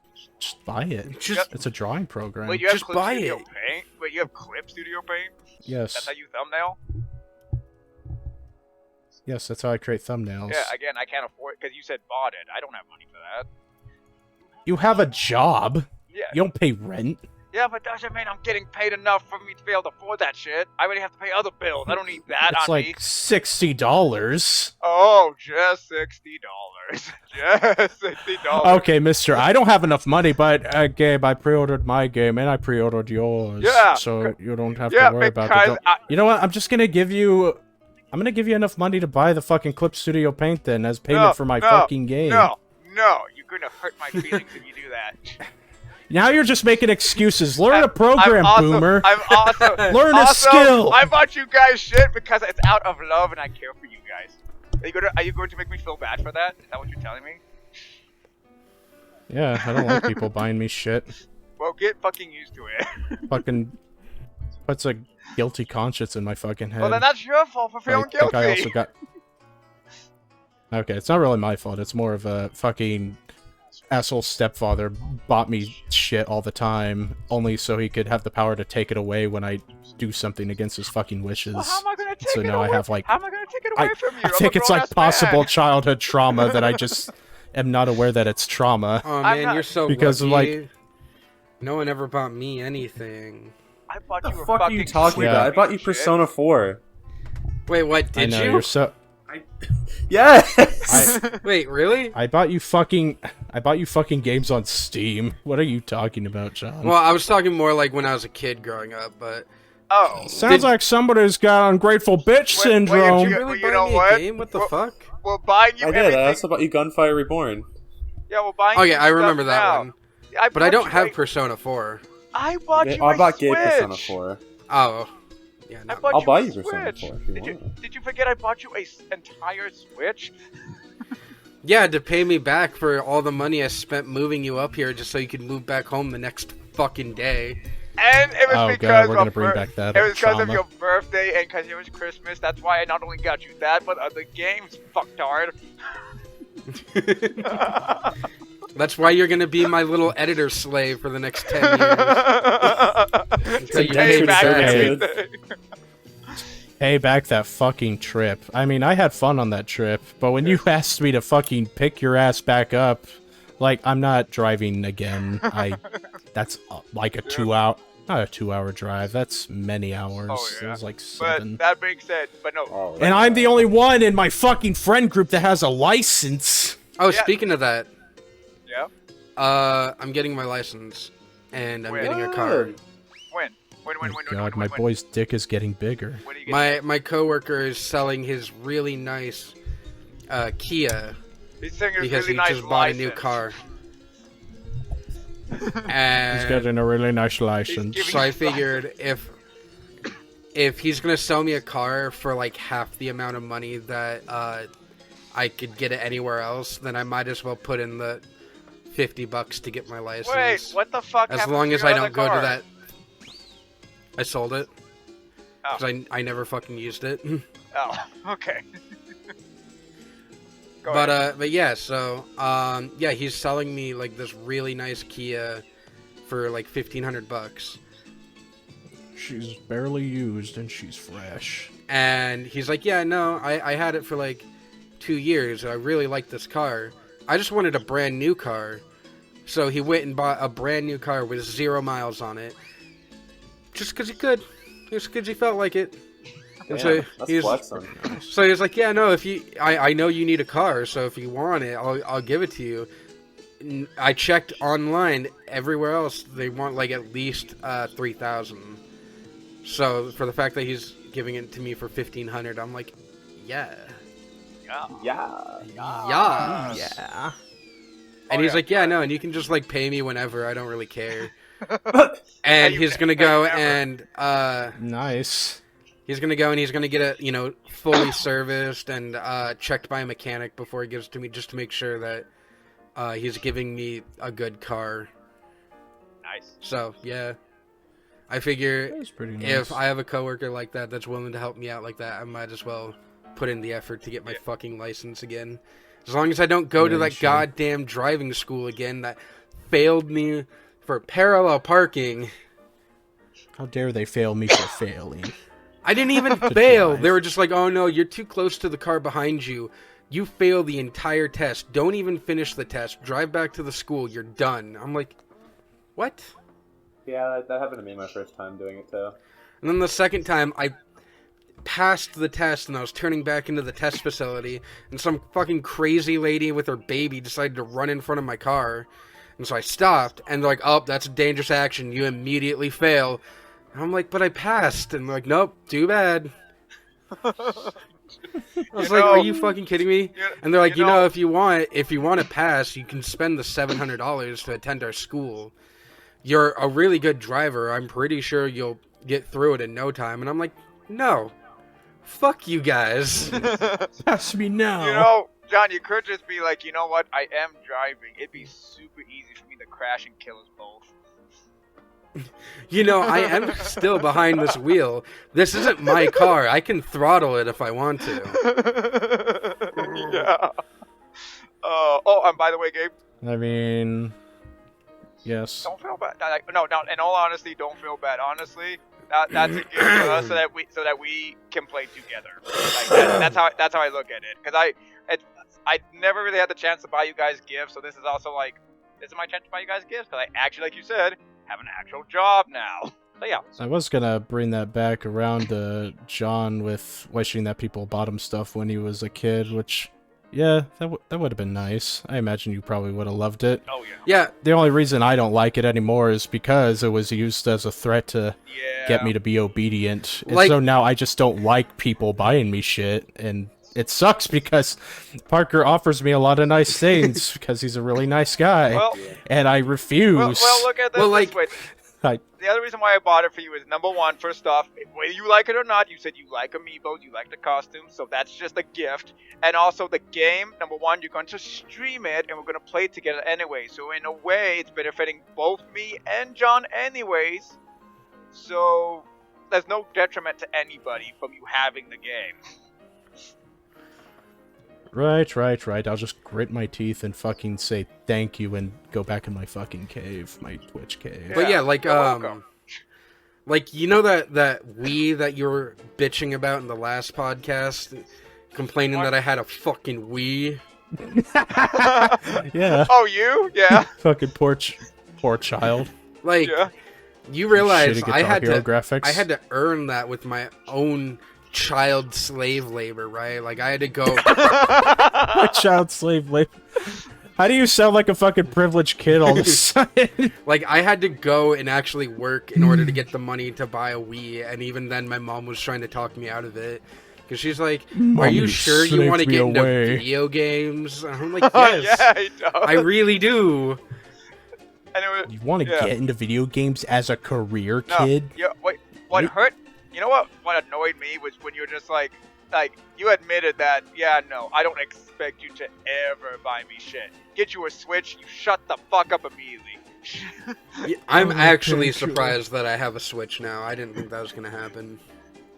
buy it. It's a drawing program. Wait, you have Just Clip buy Studio it. Paint? Wait, you have Clip Studio Paint? Yes. That's how you thumbnail? Yes, that's how I create thumbnails. Yeah, again, I can't afford it because you said bought it. I don't have money for that. You have a job. Yeah. You don't pay rent. Yeah, but doesn't mean I'm getting paid enough for me to be able to afford that shit. I already have to pay other bills. I don't need that It's on like me. $60. Oh, just $60. Just $60. Okay, mister, I don't have enough money, but Gabe, I pre-ordered my game and I pre-ordered yours. Yeah, So you don't have yeah, to worry about because it. You know what? I'm just gonna give you I'm gonna give you enough money to buy the fucking Clip Studio Paint then as payment for my fucking game. No, you're gonna hurt my feelings if you do that. Now you're just making excuses. Learn a program, boomer. I'm also Learn a skill. I bought you guys shit because it's out of love and I care for you guys. Are you going to make me feel bad for that? Is that what you're telling me? Yeah, I don't like people buying me shit. Well, get fucking used to it. Fucking puts a guilty conscience in my fucking head. Well, then that's your fault for feeling I think guilty. I also got... Okay, it's not really my fault. It's more of a fucking asshole stepfather bought me shit all the time, only so he could have the power to take it away when I do something against his fucking wishes. Well, how am I gonna take So it now away? I have like... How am I gonna take it away from you? I I'm a think it's like grown-ass possible man. childhood trauma that I just am not aware that it's trauma. Oh I'm man, not- you're so Because, lucky. like- No one ever bought me anything. I bought What you the a fuck are fucking you talking Yeah. about? I bought you shit. Persona 4. Wait, what? I Did know, you? you're so... Yes! Wait, really? I bought you fucking games on Steam. What are you talking about, John? Well, I was talking more like when I was a kid growing up, but Oh. Sounds like somebody's got ungrateful bitch Wait, syndrome. you- you really well, you buy know me what? a game? What the Well- fuck? Well, buying you I did. everything. I also bought you Gunfire Reborn. Yeah, well, buying Oh you yeah, I stuff remember that now. one. Yeah, But I don't bought have you Persona 4. I bought Yeah, you I a bought Gay Switch. Persona 4. Oh. Yeah, I no. bought I'll you buy a you Persona Switch. 4 if you Did you, want. did you forget I bought you a entire Switch? Yeah, to pay me back for all the money I spent moving you up here just so you could move back home the next fucking day. And it was Oh, because God, we're of gonna bring back that it was because of trauma. your birthday and because it was Christmas. That's why I not only got you that, but other games, fucktard. That's why you're gonna be my little editor slave for the next 10 years. Until you Pay pay back back. everything. Pay back that fucking trip. I mean, I had fun on that trip, but when you asked me to fucking pick your ass back up, like, I'm not driving again. That's like a 2-hour, not a 2-hour drive. That's many hours. Oh, yeah. It was like But 7. that being said, but no. Oh, And I'm the only one in my fucking friend group that has a license. Oh, Yeah. speaking of that, Yeah. I'm getting my license, and I'm When? getting a car. When? When? God, my boy's dick is getting bigger. When are you getting My coworker is selling his really nice Kia He's saying it's because really he nice just bought a new license. car. He's And getting a really nice license. giving- so I figured if he's gonna sell me a car for like half the amount of money that I could get it anywhere else, then I might as well put in the $50 to get my license. Wait, what the fuck? As happened long to as your I other don't go car? to that. I sold it. Oh. Because I never fucking used it. Oh, okay. Go ahead. But yeah, so yeah, he's selling me like this really nice Kia for like $1,500. She's barely used and she's fresh. And he's like, yeah, no, I had it for like 2 years. I really like this car. I just wanted a brand new car. So he went and bought a brand new car with 0 miles on it. Just because he could. Just because he felt like it. And Damn, that's he's, flexing. so he was like, yeah, no, if you, I know you need a car, so if you want it, I'll give it to you. I checked online. Everywhere else, they want like at least 3,000. So for the fact that he's giving it to me for 1,500, I'm like, yeah. Yeah. Yeah. Yeah. And Oh, he's yeah. like, yeah, no, and you can just like pay me whenever. I don't really care. Hey, And you he's can gonna pay go whenever. and Nice. he's gonna go and he's gonna get a fully serviced and checked by a mechanic before he gives it to me, just to make sure that he's giving me a good car. Nice. So yeah, I figure That was pretty nice. if I have a coworker like that that's willing to help me out like that, I might as well put in the effort to get my fucking license again. As long as I don't go to Yeah, that sure. goddamn driving school again that failed me for parallel parking. How dare they fail me for failing? I didn't even fail. drive. They were just like, oh no, you're too close to the car behind you. You failed the entire test. Don't even finish the test. Drive back to the school. You're done. I'm like, what? Yeah, that happened to me my first time doing it too. And then the second time, I passed the test and I was turning back into the test facility, and some fucking crazy lady with her baby decided to run in front of my car. And so I stopped, and they're like, oh, that's a dangerous action. You immediately fail. And I'm like, but I passed. And they're like, nope, too bad. I was You like, know- "Are you fucking kidding me?" You- And they're like, you "You know, know- if you want to pass, you can spend the $700 to attend our school. You're a really good driver. I'm pretty sure you'll get through it in no time." And I'm like, "No, fuck you guys." Pass me now. You know, John, you could just be like, you know what? I am driving. It'd be super easy for me to crash and kill us both. You know, I am still behind this wheel. This isn't my car. I can throttle it if I want to. Yeah. Oh, and by the way, Gabe, I mean, yes. don't feel bad. No, in all honesty, don't feel bad. Honestly, that's a gift to us so that we can play together. Like that's how I look at it. Because I never really had the chance to buy you guys gifts, so this is also like this is my chance to buy you guys gifts. Because I actually, like you said, have an actual job now. So yeah. I was gonna bring that back around to John with wishing that people bought him stuff when he was a kid, which, yeah, that would have been nice. I imagine you probably would have loved it. Oh yeah. Yeah, The only reason I don't like it anymore is because it was used as a threat to Yeah. get me to be obedient. And Like- so now I just don't like people buying me shit, and it sucks because Parker offers me a lot of nice things because he's a really nice guy, Well, and I refuse. well, look at this Well, this like- way. I- The other reason why I bought it for you is number one, first off, whether you like it or not, you said you like amiibos, you like the costumes, so that's just a gift. And also the game, number one, you're going to stream it and we're going to play it together anyway. So in a way, it's benefiting both me and John anyways. So there's no detriment to anybody from you having the game. Right. I'll just grit my teeth and fucking say thank you and go back in my fucking cave, my Twitch cave. but yeah, like you're welcome. like you know that Wii that you were bitching about in the last podcast, complaining What? that I had a fucking Wii. Yeah, Oh, you? Yeah. fucking poor child. Like Yeah. you realize Shitty I Guitar had Hero to graphics. I had to earn that with my own child slave labor, right? Like I had to go. my child slave labor. How do you sound like a fucking privileged kid all of a sudden? Like, I had to go and actually work in order to get the money to buy a Wii, and even then my mom was trying to talk me out of it. Because she's like, are Mommy you sure you snaked want to me get into away. video games? And I'm like, Oh, yes, yeah, he does. I really do. And it was, You want to Yeah. get into video games as a career, no, kid? Yeah, wait, what Wait. hurt? You know what annoyed me was when you're just like you admitted that, yeah, no, I don't expect you to ever buy me shit. Get you a Switch, you shut the fuck up immediately. Yeah, I'm Oh, actually okay, sure. surprised that I have a Switch now. I didn't think that was going to happen.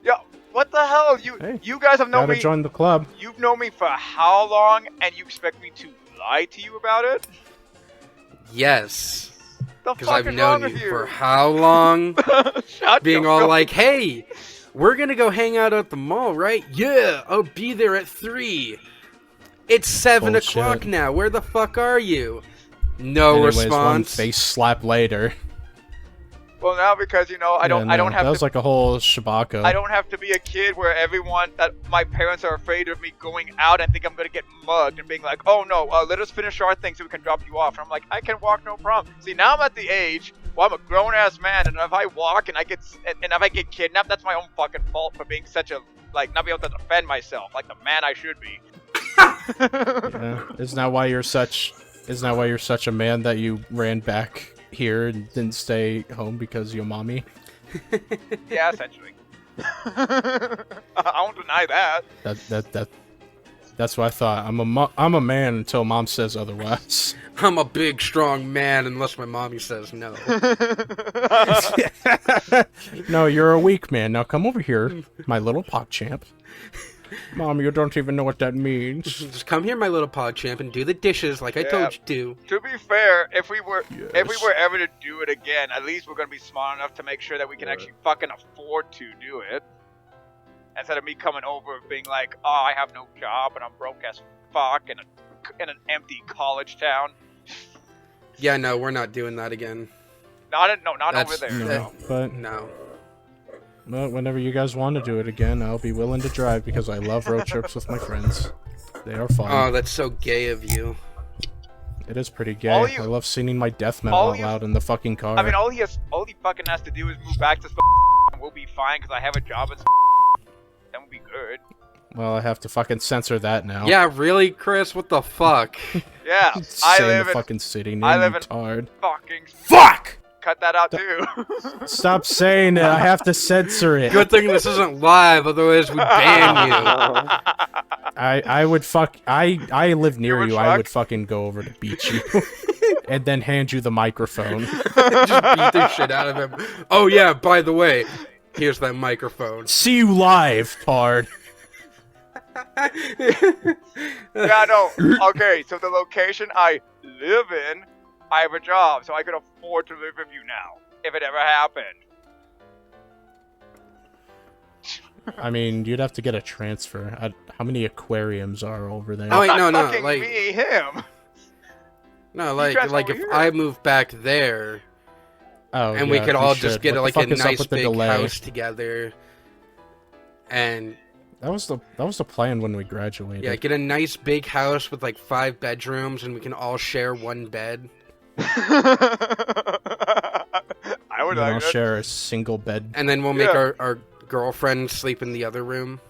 Yo, what the hell? Hey, You guys have known Gotta me. join the club. You've known me for how long, and you expect me to lie to you about it? Yes. The Because fuck I've is wrong known with you for how long? Shut Being the all fuck- like, hey, we're gonna go hang out at the mall, right? Yeah, I'll be there at 3. It's 7 Bullshit. o'clock now. Where the fuck are you? No Anyways, one response. face slap later. Well, now because I don't have that was to. like a whole shabaka. I don't have to be a kid where everyone that my parents are afraid of me going out and think I'm gonna get mugged and being like, oh no, let us finish our thing so we can drop you off. And I'm like, I can walk, no problem. See, now I'm at the age where I'm a grown ass man, and if I walk and if I get kidnapped, that's my own fucking fault for being such a not being able to defend myself like the man I should be. Yeah. Isn't that why you're such a man that you ran back here and didn't stay home because of your mommy? Yeah, essentially. I won't deny that. That's what I thought. I'm a man until mom says otherwise. I'm a big, strong man unless my mommy says no. No, you're a weak man. Now come over here, my little PogChamp. Mom, you don't even know what that means. Just come here, my little PogChamp, and do the dishes like I Yeah. told you to. To be fair, if we were Yes. ever to do it again, at least we're gonna be smart enough to make sure that we can actually fucking afford to do it. Instead of me coming over being like, oh, I have no job and I'm broke as fuck in an empty college town. Yeah, no, we're not doing that again. Not That's- over there. No, No. but No. whenever you guys want to do it again, I'll be willing to drive because I love road trips with my friends. They are fun. Oh, that's so gay of you. It is pretty gay. all you- I love singing my death metal all out you- loud in the fucking car. I mean, all he fucking has to do is move back to and we'll be fine because I have a job at then we'll be good. Well, I have to fucking censor that now. Yeah, really, Chris? What the fuck? Yeah, I Say live the in fucking city name, I live you in tard. fucking. Fuck! Cut that out too. Stop saying it. I have to censor it. Good thing this isn't live, otherwise we'd ban you. I would fuck. I live near would you. I fuck? would fucking go over to beat you, and then hand you the microphone. Just beat the shit out of him. Oh yeah, by the way, here's that microphone. See you live, tard. Yeah, no. Okay, so the location I live in, I have a job, so I could afford to live with you now, if it ever happened. I mean, you'd have to get a transfer. How many aquariums are over there? Oh wait, no, Not fucking like me, him. no, transfer like over if here. I move back there, Oh, and we yeah, could you all should. just get What the like a fuck is up nice with the big delay? house together, and That was the plan when we graduated. yeah, get a nice big house with like 5 bedrooms, and we can all share one bed. I would We like all that. share a single bed. And then we'll make Yeah. our girlfriend sleep in the other room.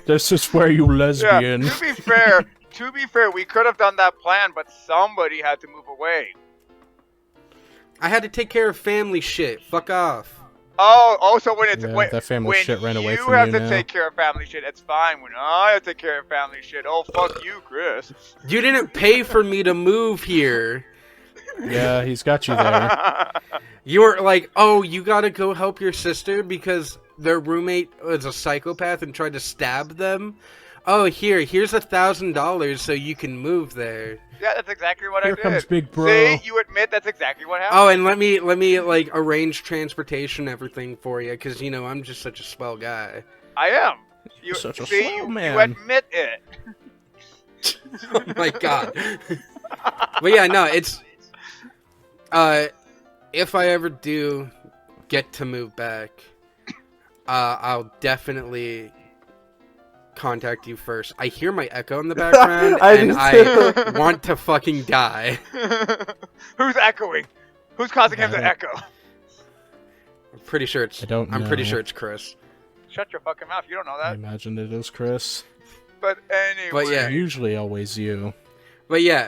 This is where you lesbian. Yeah, to be fair, we could have done that plan, but somebody had to move away. I had to take care of family shit. Fuck off. Oh, so when it's Yeah, when, that family when shit ran away you from have you to now. take care of family shit, it's fine. When I have to take care of family shit, oh fuck you, Chris. You didn't pay for me to move here. Yeah, he's got you there. You were like, oh, you gotta go help your sister because their roommate was a psychopath and tried to stab them. Oh, here's $1,000 so you can move there. Yeah, that's exactly what Here I did. comes Big Bro. See, you admit that's exactly what happened. Oh, and let me like arrange transportation, everything for you, because you know I'm just such a swell guy. I am. You Such a see, swell you man. admit it. Oh my god. But yeah, no, it's if I ever do get to move back, I'll definitely contact you first. I hear my echo in the background and I want to fucking die. Who's echoing? Who's causing him to Yeah. echo? I'm pretty sure it's I pretty know. sure it's Chris. Shut your fucking mouth. You don't know I that. imagine it is Chris. But anyway. But yeah. Usually always you. But yeah,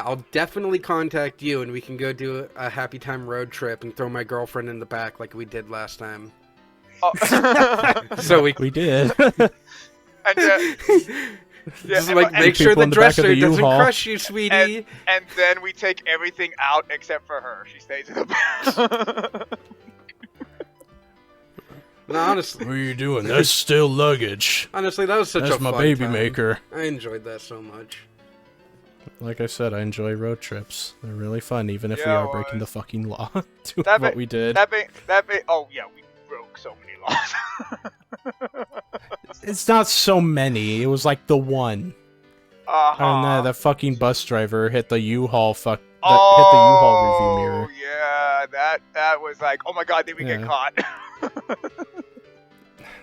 I'll definitely contact you and we can go do a happy time road trip and throw my girlfriend in the back like we did last time. Oh. So we We did. And, just and- like and- make sure people the in the back of dresser the doesn't U-Haul. crush you, sweetie. and then we take everything out except for her. She stays in the back. No, honestly, What are you doing? That's still luggage. that was such That's a my fun baby time. maker. I enjoyed that so much. Like I said, I enjoy road trips. They're really fun, even if we Yeah, are it breaking the was. fucking law. To That what ma- we did. Oh yeah, we broke so many laws. It's not so many. It was like the one. And that fucking bus driver hit the U-Haul hit the U-Haul review mirror. Yeah, that was like, oh my god, did we get Yeah. caught?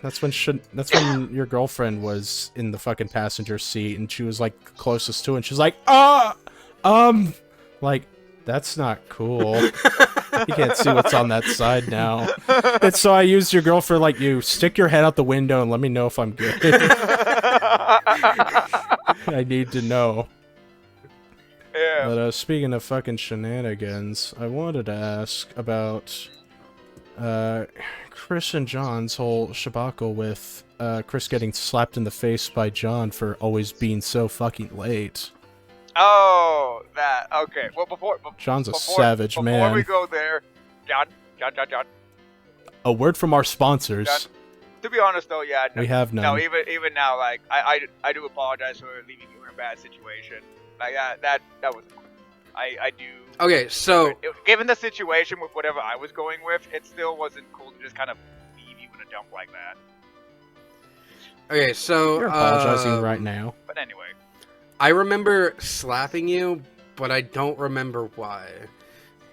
That's when your girlfriend was in the fucking passenger seat and she was like closest to it and she's like, like, that's not cool. You can't see what's on that side now. And so I used your girlfriend like, you stick your head out the window and let me know if I'm good. I need to know. Yeah. But speaking of fucking shenanigans, I wanted to ask about Chris and John's whole shabacle with Chris getting slapped in the face by John for always being so fucking late. Oh, that. Okay. Well, before John's a savage before man. we go there, John. A word from our sponsors. To be honest, though, yeah. No, We have none. No, even now, like I do apologize for leaving you in a bad situation. Like that was. I do. Okay, so Given the situation with whatever I was going with, it still wasn't cool to just kind of leave you in a dump like that. You're apologizing right now. But anyway. I remember slapping you, but I don't remember why.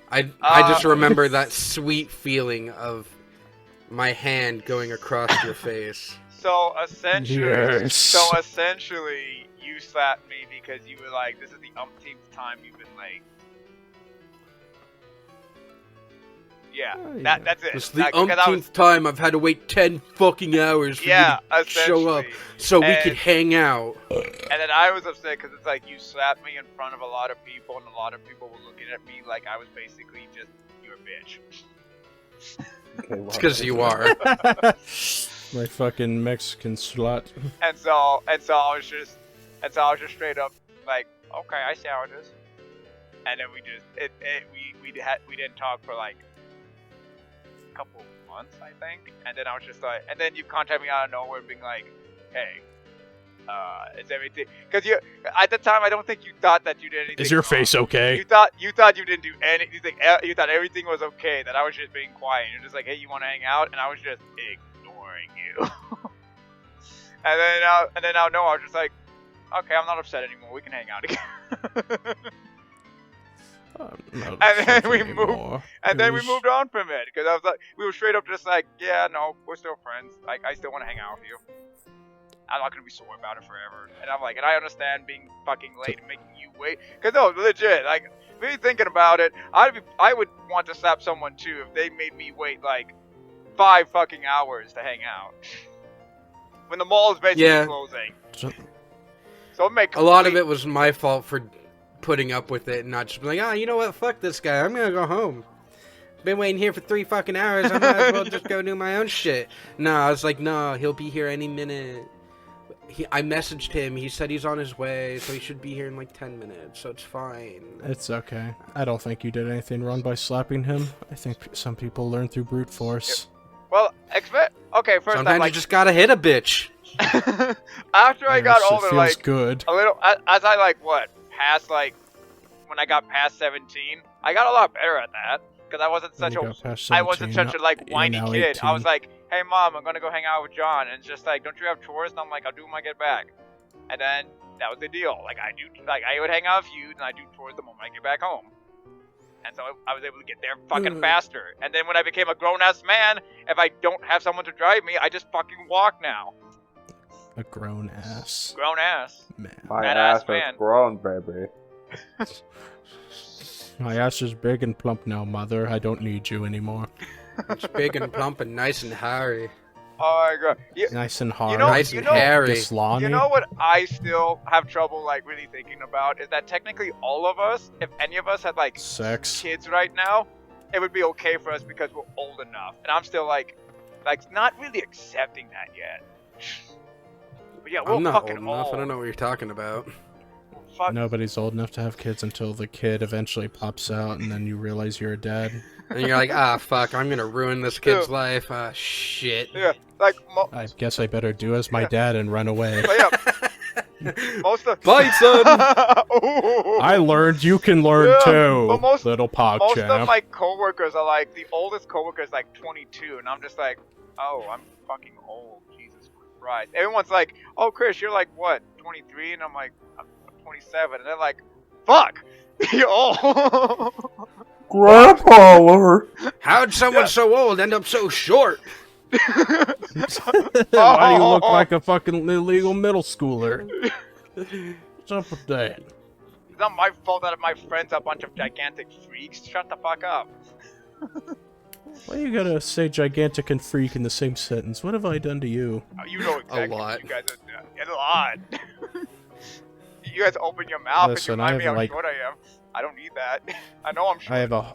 I just remember that sweet feeling of my hand going across your face. So essentially, Yes. you slapped me because you were like, "This is the umpteenth time you've been late." Yeah, Oh, yeah. that's it. It's the Because I was, umpteenth time I've had to wait 10 fucking hours for you to show up essentially. so we And- could hang out. And then I was upset because it's like you slapped me in front of a lot of people, and a lot of people were looking at me like I was basically just you're a bitch. Okay, It's because you are. My fucking Mexican slut. And so I was just straight up like, okay, I see how it is. And then we didn't talk for like a couple months, I think. And then I was just like, and then you contacted me out of nowhere, being like, hey, is everything? Because you at the time I don't think you thought that you did anything. Is your wrong. face okay? You thought you didn't do anything. You thought everything was okay. That I was just being quiet. You're just like, hey, you want to hang out? And I was just ignoring you. and then I was just like, okay, I'm not upset anymore. We can hang out again. And then we moved on from it because I was like, we were straight up just like, yeah, no, we're still friends. Like, I still want to hang out with you. I'm not gonna be sore about it forever. And I'm like, and I understand being fucking late and making you wait. Cause no, legit, like, me thinking about it, I would want to slap someone too if they made me wait like 5 fucking hours to hang out when the mall is basically closing. So it make A lot of it was my fault for putting up with it and not just being like, oh, you know what, fuck this guy, I'm gonna go home. Been waiting here for 3 fucking hours, I might as well just go do my own shit. No, I was like, no, he'll be here any minute. I messaged him, he said he's on his way, so he should be here in like 10 minutes, so it's fine. It's okay. I don't think you did anything wrong by slapping him. I think some people learn through brute force. Well, okay, first Sometimes I'm like, you just gotta hit a bitch. after I got Yes, it older, feels like good. a little, as I like past like when I got past 17, I got a lot better at that because I wasn't such a like whiny now kid. 18. I was like, hey mom, I'm gonna go hang out with John, and it's just like, don't you have chores? And I'm like, I'll do when I get back. And then that was the deal. Like I would hang out with you, and I do chores the moment I get back home. And so I was able to get there fucking faster. And then when I became a grown ass man, if I don't have someone to drive me, I just fucking walk now. A grown ass Grown ass. man. My That ass ass man. is grown, baby. My ass is big and plump now, mother. I don't need you anymore. It's big and plump and nice and hairy. Oh my god. Nice and hard. Nice and hairy. Gislani. You know what I still have trouble like really thinking about is that technically all of us, if any of us had like Sex. kids right now, it would be okay for us because we're old enough. And I'm still like not really accepting that yet. But yeah, we're I'm not fucking old enough, I don't know what you're talking about. Fuck. Nobody's old enough to have kids until the kid eventually pops out, and then you realize you're a dad. And you're like, ah, fuck, I'm gonna ruin this kid's life. Ah, shit. Yeah, like I guess I better do as my dad and run away. but yeah, most of Bye, son! Ooh. I learned you can learn Yeah, too, but most little pog of champ. my coworkers are like, the oldest coworker is like 22, and I'm just like, oh, I'm fucking old, Jesus Christ. Everyone's like, oh, Chris, you're like, what, 23? And I'm like, I'm 27, and they're like, fuck, you're old. Grandpa alert! How'd someone so old end up so short? Why do you look like a fucking illegal middle schooler? What's up with that? It's not my fault that my friends are a bunch of gigantic freaks. Shut the fuck up. Why you gotta say gigantic and freak in the same sentence? What have I done to you? You know exactly lot. what you guys are doing. A lot. You guys open your mouth Listen, and you remind me I have, how like- short I am. I don't need that. I know I'm short. I have a...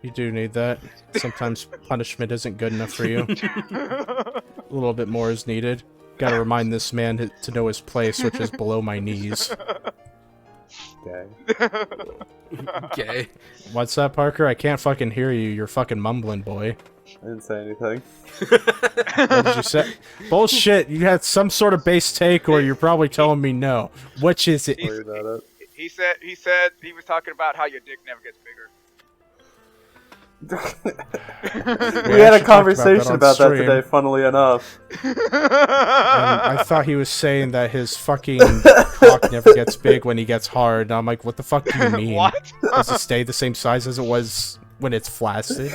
You do need that. Sometimes punishment isn't good enough for you. A little bit more is needed. Gotta remind this man to know his place, which is below my knees. Okay. Okay. What's that, Parker? I can't fucking hear you. You're fucking mumbling, boy. I didn't say anything. What did you say? Bullshit. You had some sort of base take, or you're probably telling me no. Which is it? Worry about it. He said he was talking about how your dick never gets bigger. We had a actually conversation talked about about that that on today, funnily enough. I thought he was saying that his fucking cock never gets big when he gets hard. And I'm like, what the fuck do you mean? What? Does it stay the same size as it was when it's flaccid?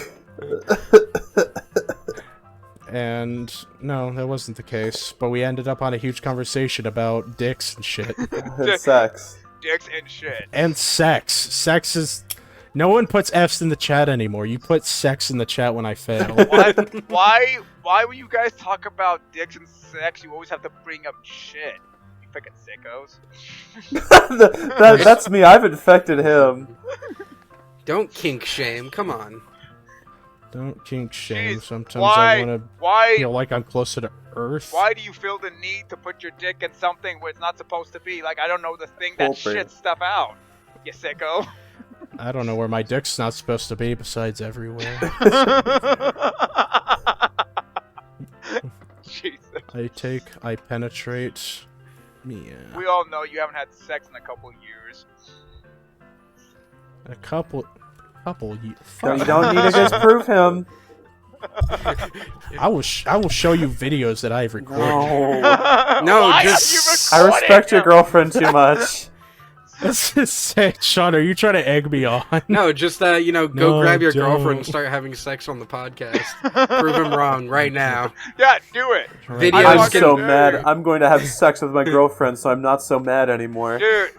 And no, that wasn't the case. But we ended up on a huge conversation about dicks and shit. And sex. Dicks and shit. And sex. Sex is... No one puts F's in the chat anymore. You put sex in the chat when I fail. What? Why when you guys talk about dicks and sex, you always have to bring up shit? You fucking sickos. That's me. I've infected him. Don't kink shame. Come on. Don't kink shame. Jeez, Sometimes I want to Why? feel like I'm closer to Earth. Why do you feel the need to put your dick in something where it's not supposed to be? Like, I don't know the thing that Culprit. shits stuff out. You sicko. I don't know where my dick's not supposed to be besides everywhere. Jesus. I penetrate. Yeah. We all know you haven't had sex in a couple years. A couple years. No, you don't need to disprove him. I will show you videos that I've recorded. No. No, Why just- are I you respect your recording girlfriend too much. Let's just say, Sean, are you trying to egg me on? No, just go No, grab your don't. girlfriend and start having sex on the podcast. Prove him wrong right now. Yeah, do it. Videos I'm fucking so do. mad. I'm going to have sex with my girlfriend, so I'm not so mad anymore. Dude,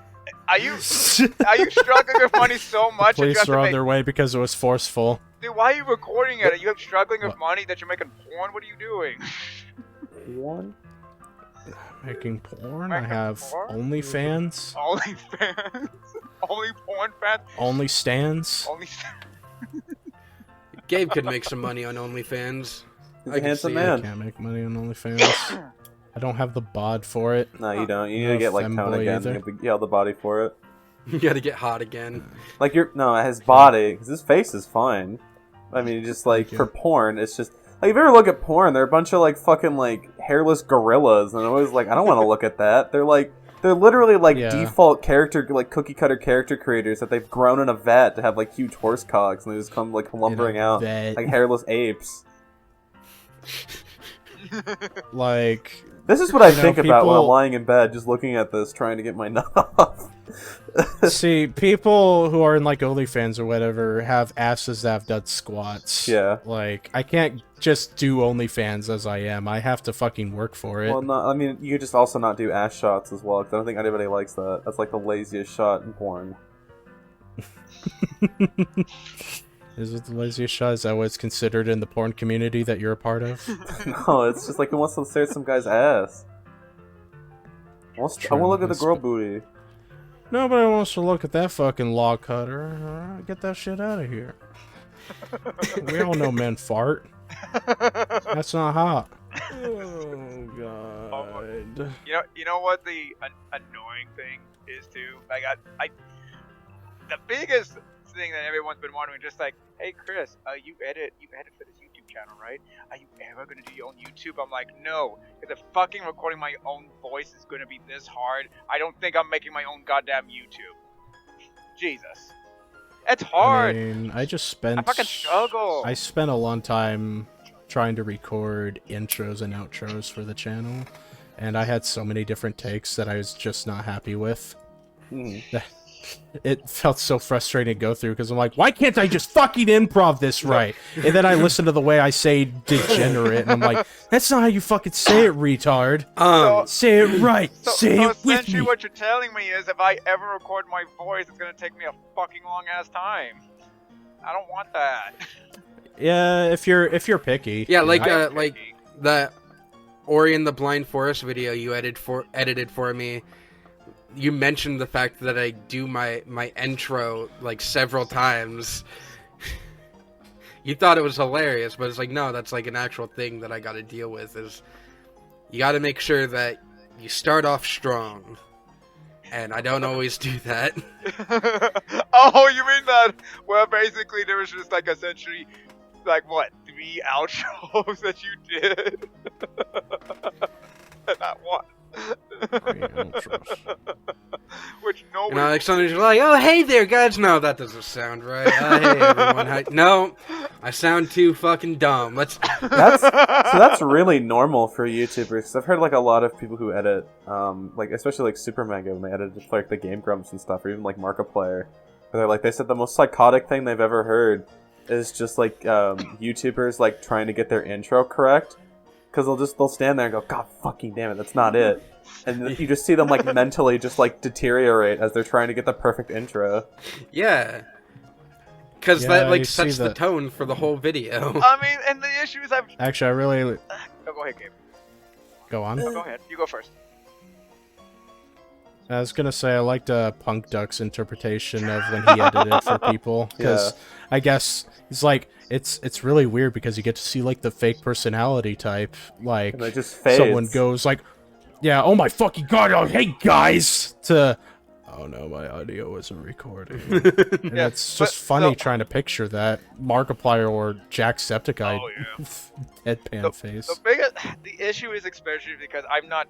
are you struggling with money so much that you Police have are to on make... their way because it was forceful. Dude, why are you recording it? Are you struggling with What? money that you're making porn? What are you doing? One? Making porn. I Making have porn? OnlyFans, Only fans? Only porn fans? Only Stands. Only... Gabe could make some money on OnlyFans. He's I a can handsome see it. I man. can't make money on OnlyFans. I don't have the bod for it. No, you don't. You need Not to a get like tone femboy again. either. You have the body for it. You gotta get hot again. Like his body, because his face is fine. I mean, just like Thank you. for porn, it's just like if you ever look at porn, they're a bunch of like fucking like hairless gorillas, and I'm always like, I don't want to look at that. They're literally like Yeah. default character, like cookie cutter character creators that they've grown in a vat to have like huge horse cocks, and they just come like lumbering out vat. like hairless apes. Like, This is what I You know, think about when I'm people- lying in bed, just looking at this, trying to get my nut off. see, people who are in like OnlyFans or whatever have asses that have done squats. Yeah. Like, I can't just do OnlyFans as I am. I have to fucking work for it. Well, no, I mean, you could just also not do ass shots as well, because I don't think anybody likes that. That's like the laziest shot in porn. Is it the laziest shot? Is that what's considered in the porn community that you're a part of? No, it's just like, who wants to stare at some guy's ass? I want to look at the True, girl booty. Nobody wants to look at that fucking log cutter. Get that shit out of here. We all know men fart. That's not hot. Oh god. You know what the annoying thing is too? Like the biggest thing that everyone's been wondering, just like, hey Chris, you edit for this YouTube channel, right? Are you ever gonna do your own YouTube? I'm like, no, because if fucking recording my own voice is gonna be this hard, I don't think I'm making my own goddamn YouTube. Jesus, it's hard. I mean, I just spent. I fucking struggle. I spent a long time trying to record intros and outros for the channel, and I had so many different takes that I was just not happy with. It felt so frustrating to go through because I'm like, why can't I just fucking improv this right? And then I listen to the way I say degenerate, and I'm like, that's not how you fucking say it, retard. Say it right. Say it with essentially me. what you're telling me is if I ever record my voice, it's gonna take me a fucking long ass time. I don't want that. Yeah, if you're picky. Yeah, like I am like picky. the Ori and the Blind Forest video you edited for me. You mentioned the fact that I do my intro like several times. You thought it was hilarious, but it's like, no, that's like an actual thing that I got to deal with. Is you got to make sure that you start off strong, and I don't always do that. Oh, you mean that? Well, basically, there was just like essentially, like what, 3 outros that you did, and not one. Which And nobody. Alexander's like, oh, hey there, guys. No, that doesn't sound right. Hey, everyone. No, I sound too fucking dumb. That's really normal for YouTubers. 'Cause I've heard like a lot of people who edit, like especially like Super Mega when they edit like the Game Grumps and stuff, or even like Markiplier, where they said the most psychotic thing they've ever heard is just like YouTubers like trying to get their intro correct, because they'll stand there and go, God fucking damn it, that's not it. And you just see them like mentally just like deteriorate as they're trying to get the perfect intro. Yeah. Because Yeah, that like I see sets the that. tone for the whole video. I mean, and the issue is Actually, I really Oh, go ahead, Gabe. go on. No, go ahead. You go first. I was gonna say I liked Punk Duck's interpretation of when he edited for people, because I guess it's like it's really weird because you get to see like the fake personality type, like And it just fades. someone goes like, yeah, oh my fucking god, oh hey guys, to oh no, my audio isn't recording. And Yeah, it's just but- funny so- trying to picture that Markiplier or Jacksepticeye Oh, yeah. headband face. The issue is especially because I'm not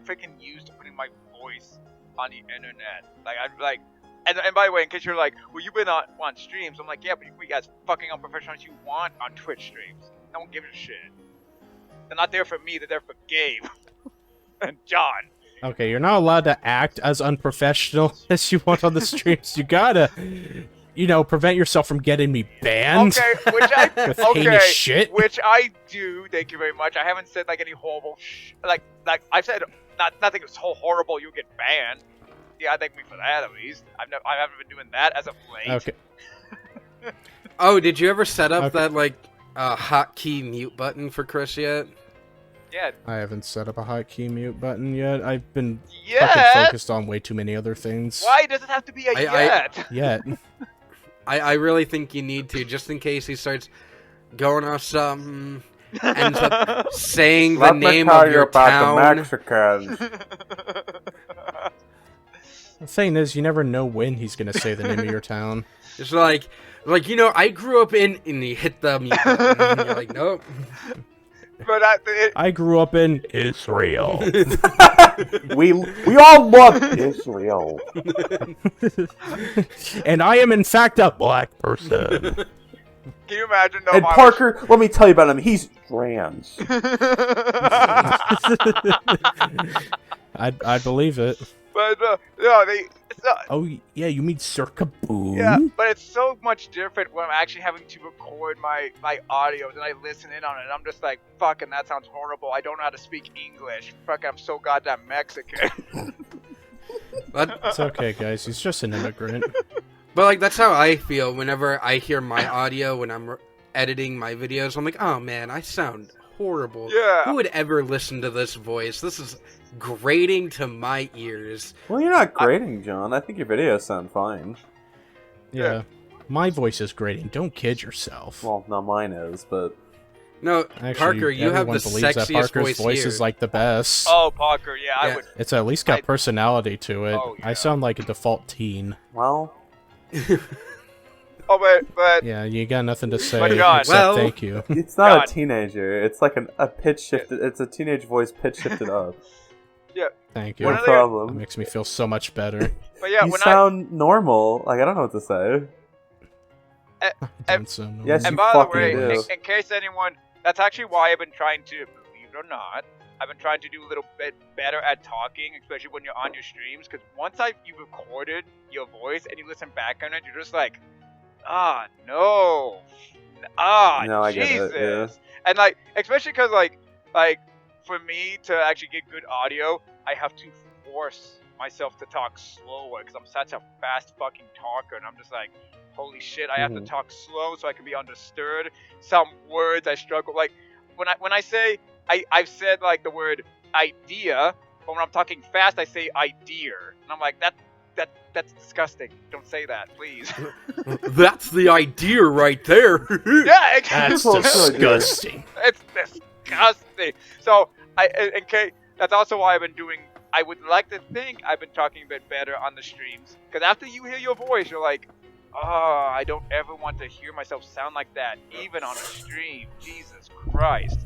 freaking used to putting my voice on the internet. Like I'm like, and by the way, in case you're like, well, you've been on streams. I'm like, yeah, but you can be as fucking unprofessional as you want on Twitch streams. No one gives a shit. They're not there for me. They're there for Gabe and John. Okay, you're not allowed to act as unprofessional as you want on the streams. You gotta, prevent yourself from getting me banned. Okay, which I With heinous shit. which I do. Thank you very much. I haven't said like any horrible like I've said nothing so horrible you get banned. Yeah, thank me for that at least. I haven't been doing that as of late. Okay. Oh, did you ever set up Okay. that like hotkey mute button for Chris yet? Yeah. I haven't set up a hotkey mute button yet. I've been fucking Yeah. focused on way too many other things. Why does it have to be a yet? Yet. I really think you need to, just in case he starts going off something, ends up saying the Let me name tell of you your about town. the Mexicans. The thing is, you never know when he's gonna say the name of your town. It's like I grew up in, and you hit the mute button, and you're like, nope. But I grew up in Israel. we all love Israel. And I am in fact a black person. can you imagine though? And Parker, let me tell you about him. He's trans. I believe it. But no, Oh yeah, you mean Circa Boom? yeah, but it's so much different when I'm actually having to record my audio and I listen in on it. And I'm just like, fucking, that sounds horrible. I don't know how to speak English. Fuck, I'm so goddamn Mexican. It's okay, guys. He's just an immigrant. But like that's how I feel whenever I hear my audio when I'm editing my videos. I'm like, oh man, I sound horrible. Yeah. Who would ever listen to this voice? This is grating to my ears. Well, you're not grading, John. I think your videos sound fine. Yeah. My voice is grating. Don't kid yourself. Well, not mine is, but No, Actually, Parker, you have the everyone believes that sexiest Parker's voice here. is like the best. Oh, Parker, yeah, I Yeah. would. It's at least got I- personality to it. Oh, yeah. I sound like a default teen. well, Oh, but Yeah, you got nothing to say But John- except Well- thank you. it's not God. a teenager. It's like a pitch shifted. It's a teenage voice pitch shifted up. Thank you. One No of the- That problem. makes me feel so much better. but yeah, You when sound normal. Like I don't know what to say. Don't sound normal. Yes, and you by the fucking way, do. in case anyone, that's actually why I've been trying to, believe it or not, I've been trying to do a little bit better at talking, especially when you're on your streams. Because once you recorded your voice and you listen back on it, you're just like, ah, no, No, I get Jesus. it, yeah. And like, especially because like for me to actually get good audio, I have to force myself to talk slower because I'm such a fast fucking talker, and I'm just like, holy shit, I have to Mhm. talk slow so I can be understood. Some words I struggle, like when I say I've said like the word idea, but when I'm talking fast I say idea, and I'm like that's disgusting. Don't say that, please. That's the idea right there. Yeah, That's Well, it's really good. disgusting. it's disgusting. So in case that's also why I've been doing. I would like to think I've been talking a bit better on the streams, because after you hear your voice, you're like, oh, I don't ever want to hear myself sound like that, even on a stream. Jesus Christ.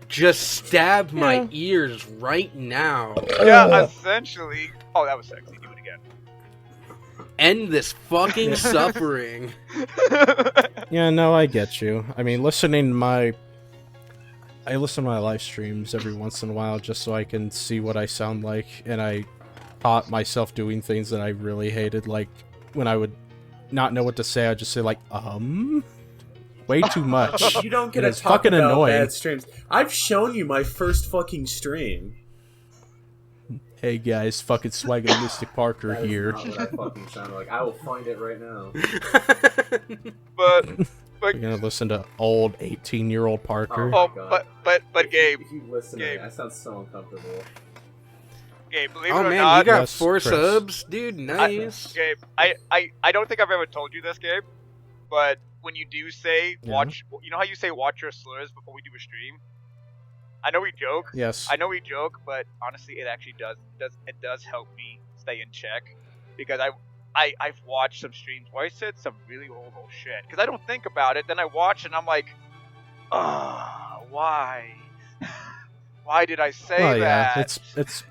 Just stab my ears right now. Yeah, essentially. Oh, that was sexy. Do it again. End this fucking suffering. Yeah, no, I get you. I mean, I listen to my live streams every once in a while just so I can see what I sound like, and I caught myself doing things that I really hated, like when I would not know what to say, I'd just say like, way too much. You don't get It to is talk fucking about annoying. bad streams. I've shown you my first fucking stream. Hey guys, fucking Swaggin' Mystic Parker That is here. not what I fucking sound like. I will find it right now. But We're gonna listen to old 18-year-old Parker. oh, God. but Gabe, If you listen to Gabe. me, I sound so uncomfortable. Gabe, believe Oh it or man, not, you got Yes, 4 Chris. subs, dude. Nice. Gabe, I don't think I've ever told you this, Gabe, but when you do say Yeah. watch, you know how you say watch your slurs before we do a stream? I know we joke. Yes. I know we joke, but honestly, it actually does help me stay in check because I've watched some streams where I said some really horrible shit because I don't think about it. Then I watch and I'm like, why? Why did I say Well, that? yeah, it's.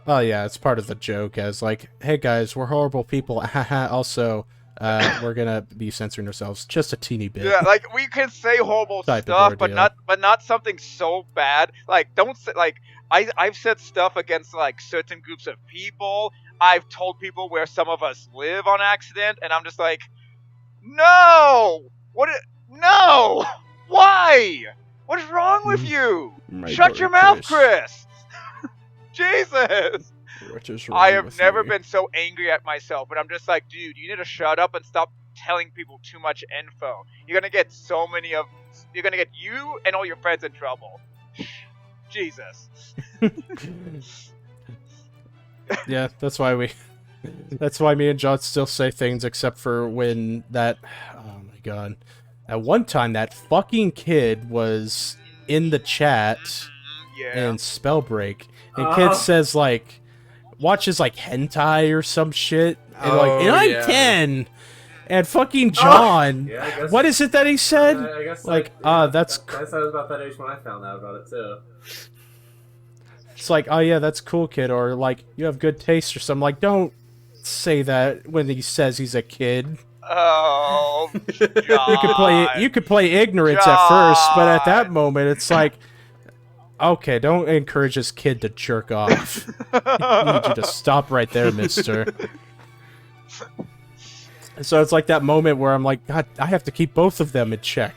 Oh yeah, it's part of the joke as like, hey guys, we're horrible people. Haha. Also, we're gonna be censoring ourselves just a teeny bit. Yeah, like we can say horrible Type of stuff, but ordeal. not something so bad. Like don't say like I've said stuff against like certain groups of people. I've told people where some of us live on accident, and I'm just like, no, no, why? What is wrong with you? My Shut your brother mouth, Chris. Jesus. What is I wrong have with never me? been so angry at myself, but I'm just like, dude, you need to shut up and stop telling people too much info. You're gonna get you're gonna get you and all your friends in trouble. Jesus. Yeah, that's why me and John still say things, except for when that, oh my god, at one time that fucking kid was in the chat Yeah. in Spellbreak, and kid says like, watches like hentai or some shit, and and I'm yeah. 10, and fucking John, Yeah, I guess. what is it that he said? I guess Like, I that's was about that age when I found out about it too. It's like, oh yeah, that's cool, kid, or like, you have good taste or something. Like, don't say that when he says he's a kid. Oh, You could play ignorance at first, but at that moment, it's like, okay, don't encourage this kid to jerk off. I need you to stop right there, mister. So it's like that moment where I'm like, God, I have to keep both of them in check.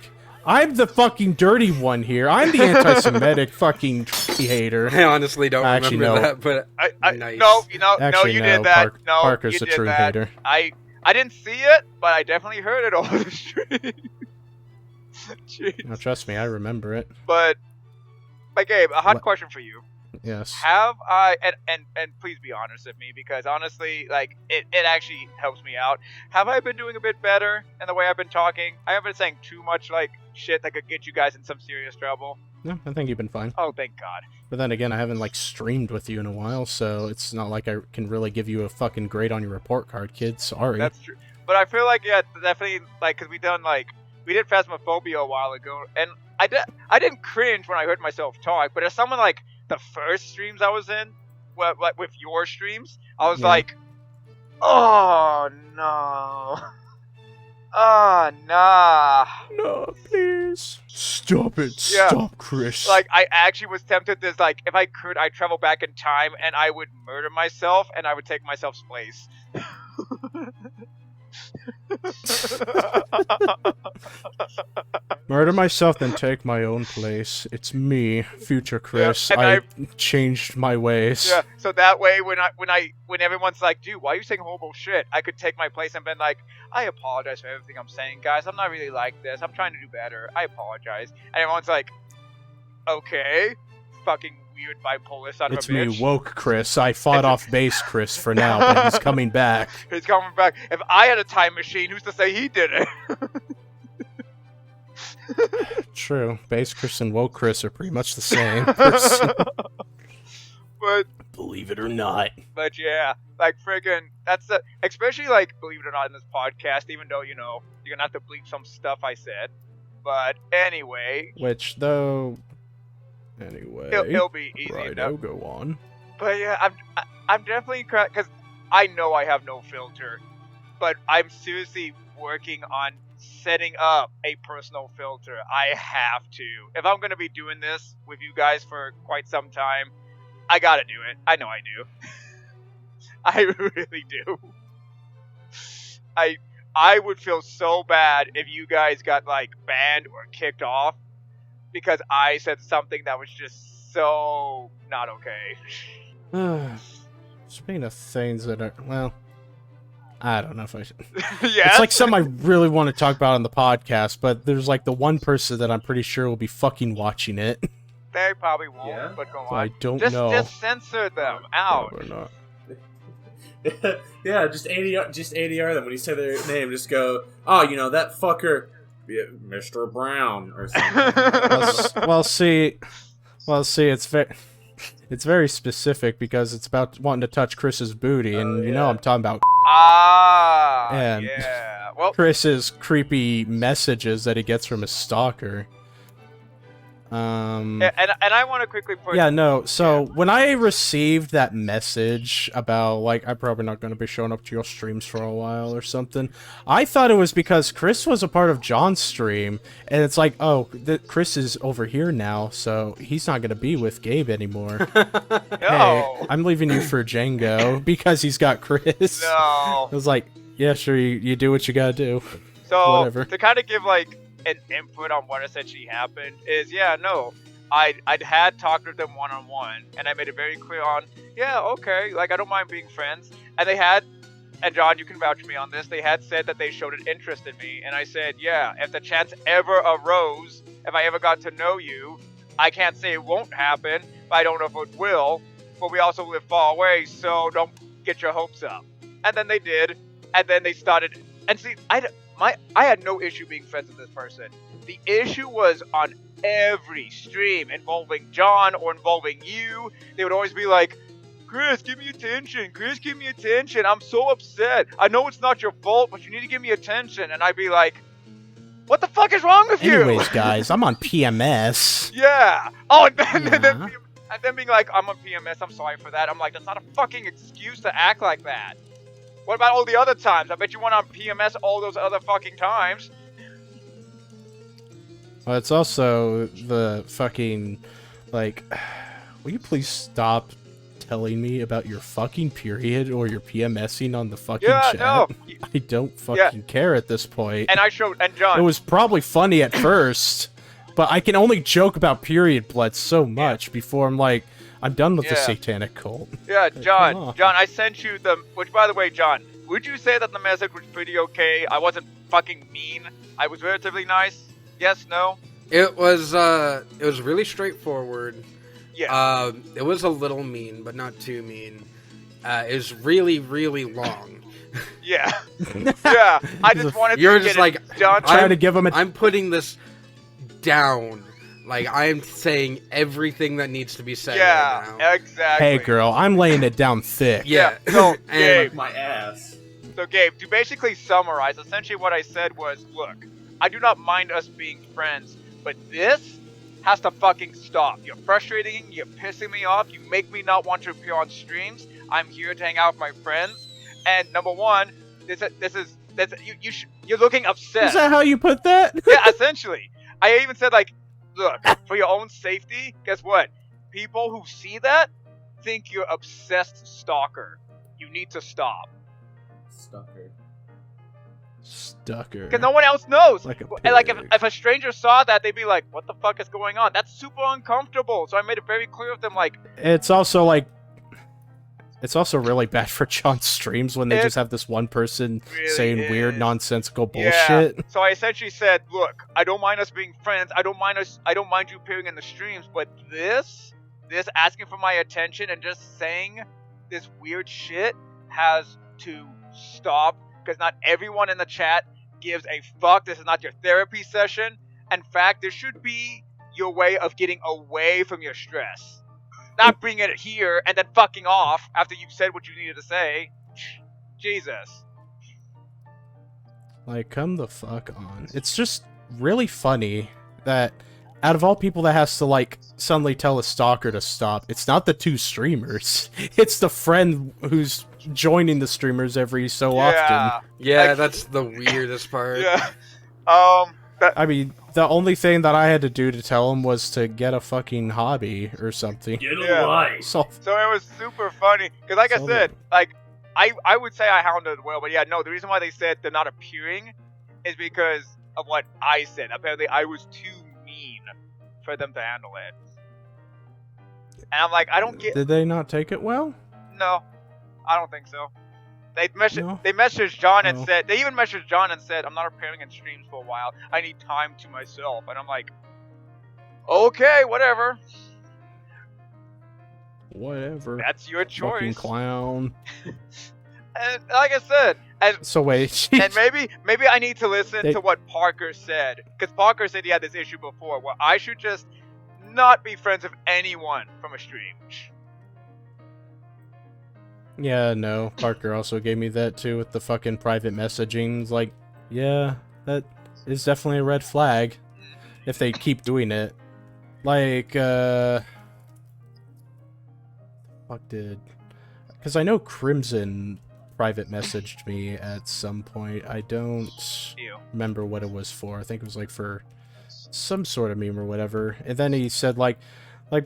I'm the fucking dirty one here. I'm the anti-Semitic fucking hater. I honestly don't Actually, remember no. that, but I nice. no, Actually, you no, did that. No, Parker's you a did true that. hater. I didn't see it, but I definitely heard it over the stream. Jeez. No, trust me, I remember it. But Gabe, a hot What? question for you. Yes. Have I and please be honest with me because honestly, like it actually helps me out. Have I been doing a bit better in the way I've been talking? I haven't been saying too much like shit that could get you guys in some serious trouble. No, I think you've been fine. Oh, thank God. But then again, I haven't like streamed with you in a while, so it's not like I can really give you a fucking grade on your report card, kid. Sorry. That's true. But I feel like yeah, definitely like because we did Phasmophobia a while ago, and I didn't cringe when I heard myself talk, but as someone like the first streams I was in, like with your streams, I was Yeah. like, oh no, oh nah. No, please. Stop it. Yeah. Stop, Chris. Like I actually was tempted to like if I could, I'd travel back in time and I would murder myself and I would take myself's place. Murder myself, then take my own place. It's me, future Chris. and I changed my ways. Yeah, so that way when everyone's like, dude, why are you saying horrible shit? I could take my place and been like, I apologize for everything I'm saying, guys. I'm not really like this. I'm trying to do better. I apologize. And everyone's like, okay, fucking weird bipolar son It's of a bitch. me, woke Chris. I fought off base Chris for now, but he's coming back. He's coming back. If I had a time machine, who's to say he did it? True. Base Chris and woke Chris are pretty much the same person. But Believe it or not. But yeah, like friggin', especially like, believe it or not, in this podcast, even though, you know, you're gonna have to bleep some stuff I said. But anyway, Which, though... Anyway... it'll be easy Righto, enough. go on. But yeah, I'm definitely, because I know I have no filter, but I'm seriously working on setting up a personal filter. I have to. If I'm gonna be doing this with you guys for quite some time, I gotta do it. I know I do. I really do. I would feel so bad if you guys got like banned or kicked off because I said something that was just So, not okay. Speaking of things that are, well, I don't know if I should. Yes? It's like something I really want to talk about on the podcast, but there's like the one person that I'm pretty sure will be fucking watching it. They probably won't, Yeah? but go So on. I don't know. Just censor them out. Probably not. Yeah, just ADR them when you say their name. Just go, oh, you know that fucker, yeah, Mr. Brown or something. Well, see, it's very specific because it's about wanting to touch Chris's booty, and you know I'm talking about And- yeah. Well, Chris's creepy messages that he gets from his stalker. and I want to quickly put. Yeah, no. So when I received that message about like I'm probably not going to be showing up to your streams for a while or something, I thought it was because Chris was a part of John's stream, and it's like, oh, Chris is over here now, so he's not going to be with Gabe anymore. No. Hey, I'm leaving you for Django because he's got Chris. No. I was like, yeah, sure, you do what you gotta do. So Whatever. to kind of give like an input on what essentially happened is, I'd had talked with them one-on-one, and I made it very clear on, yeah, okay, like I don't mind being friends, and they had, and John, you can vouch for me on this, they had said that they showed an interest in me, and I said, yeah, if the chance ever arose, if I ever got to know you, I can't say it won't happen, but I don't know if it will, but we also live far away, so don't get your hopes up. And then they did, and then they started, and see, I had no issue being friends with this person. The issue was on every stream involving John or involving you. They would always be like, Chris, give me attention. Chris, give me attention. I'm so upset. I know it's not your fault, but you need to give me attention. And I'd be like, what the fuck is wrong with you? Anyways, guys, I'm on PMS. Yeah. Oh, and then, Yeah. and then being like, I'm on PMS. I'm sorry for that. I'm like, that's not a fucking excuse to act like that. What about all the other times? I bet you went on PMS all those other fucking times. Well, it's also the fucking, like, will you please stop telling me about your fucking period or your PMSing on the fucking Yeah, chat? no. I don't fucking care at this point. And I showed, and John. It was probably funny at first, but I can only joke about period blood so much before I'm like, I'm done with the Yeah. satanic cult. Yeah, come John, on. I sent you the, which by the way, John, would you say that the message was pretty okay? I wasn't fucking mean. I was relatively nice. Yes, no? It was really straightforward. Yeah. It was a little mean, but not too mean. It was really, really long. Yeah. Yeah. I just wanted You're to just get like, it done. Trying to give him a... I'm putting this down. Like, I am saying everything that needs to be said right now. Yeah, exactly. Hey, girl, I'm laying it down thick. Yeah. So, And- Gabe, My ass. So, Gabe, to basically summarize, essentially what I said was, look, I do not mind us being friends, but this has to fucking stop. You're frustrating, you're pissing me off, you make me not want to appear on streams. I'm here to hang out with my friends. And number one, you're looking upset. Is that how you put that? Yeah, essentially. I even said, like, look, for your own safety, guess what? People who see that think you're obsessed stalker. You need to stop. Stalker. Stucker. Because no one else knows. Like a And like pig. if a stranger saw that, they'd be like, "What the fuck is going on?" That's super uncomfortable. So I made it very clear with them, like, It's also like... It's also really bad for John's streams when they It just have this one person really saying weird, is. nonsensical yeah. bullshit. So I essentially said, "Look, I don't mind us being friends. I don't mind you appearing in the streams, but this asking for my attention and just saying this weird shit has to stop. Because not everyone in the chat gives a fuck. This is not your therapy session. In fact, this should be your way of getting away from your stress. Not bringing it here and then fucking off after you've said what you needed to say. Jesus. Like, come the fuck on. It's just really funny that out of all people that has to, like, suddenly tell a stalker to stop, it's not the two streamers. It's the friend who's joining the streamers every so often. Yeah, Like- that's the weirdest part. Yeah. I mean, the only thing that I had to do to tell him was to get a fucking hobby or something. Get a Yeah. life. So, So it was super funny. Because like I So said, like, I would say I hounded it well, but yeah, no, the reason why they said they're not appearing is because of what I said. Apparently I was too mean for them to handle it. And I'm like, I don't get. Did they not take it well? No, I don't think so. They No? messaged John and No. said, they even messaged John and said, I'm not appearing in streams for a while. I need time to myself. And I'm like, okay, whatever. Whatever. That's your Fucking choice. clown. And like I said, and So wait. and maybe I need to listen They- to what Parker said, because Parker said he had this issue before, where I should just not be friends with anyone from a stream. Yeah, no. Parker also gave me that too with the fucking private messaging. It's like, yeah, that is definitely a red flag if they keep doing it. Like, fuck did... Because I know Crimson private messaged me at some point. I don't Ew. remember what it was for. I think it was like for some sort of meme or whatever. And then he said like,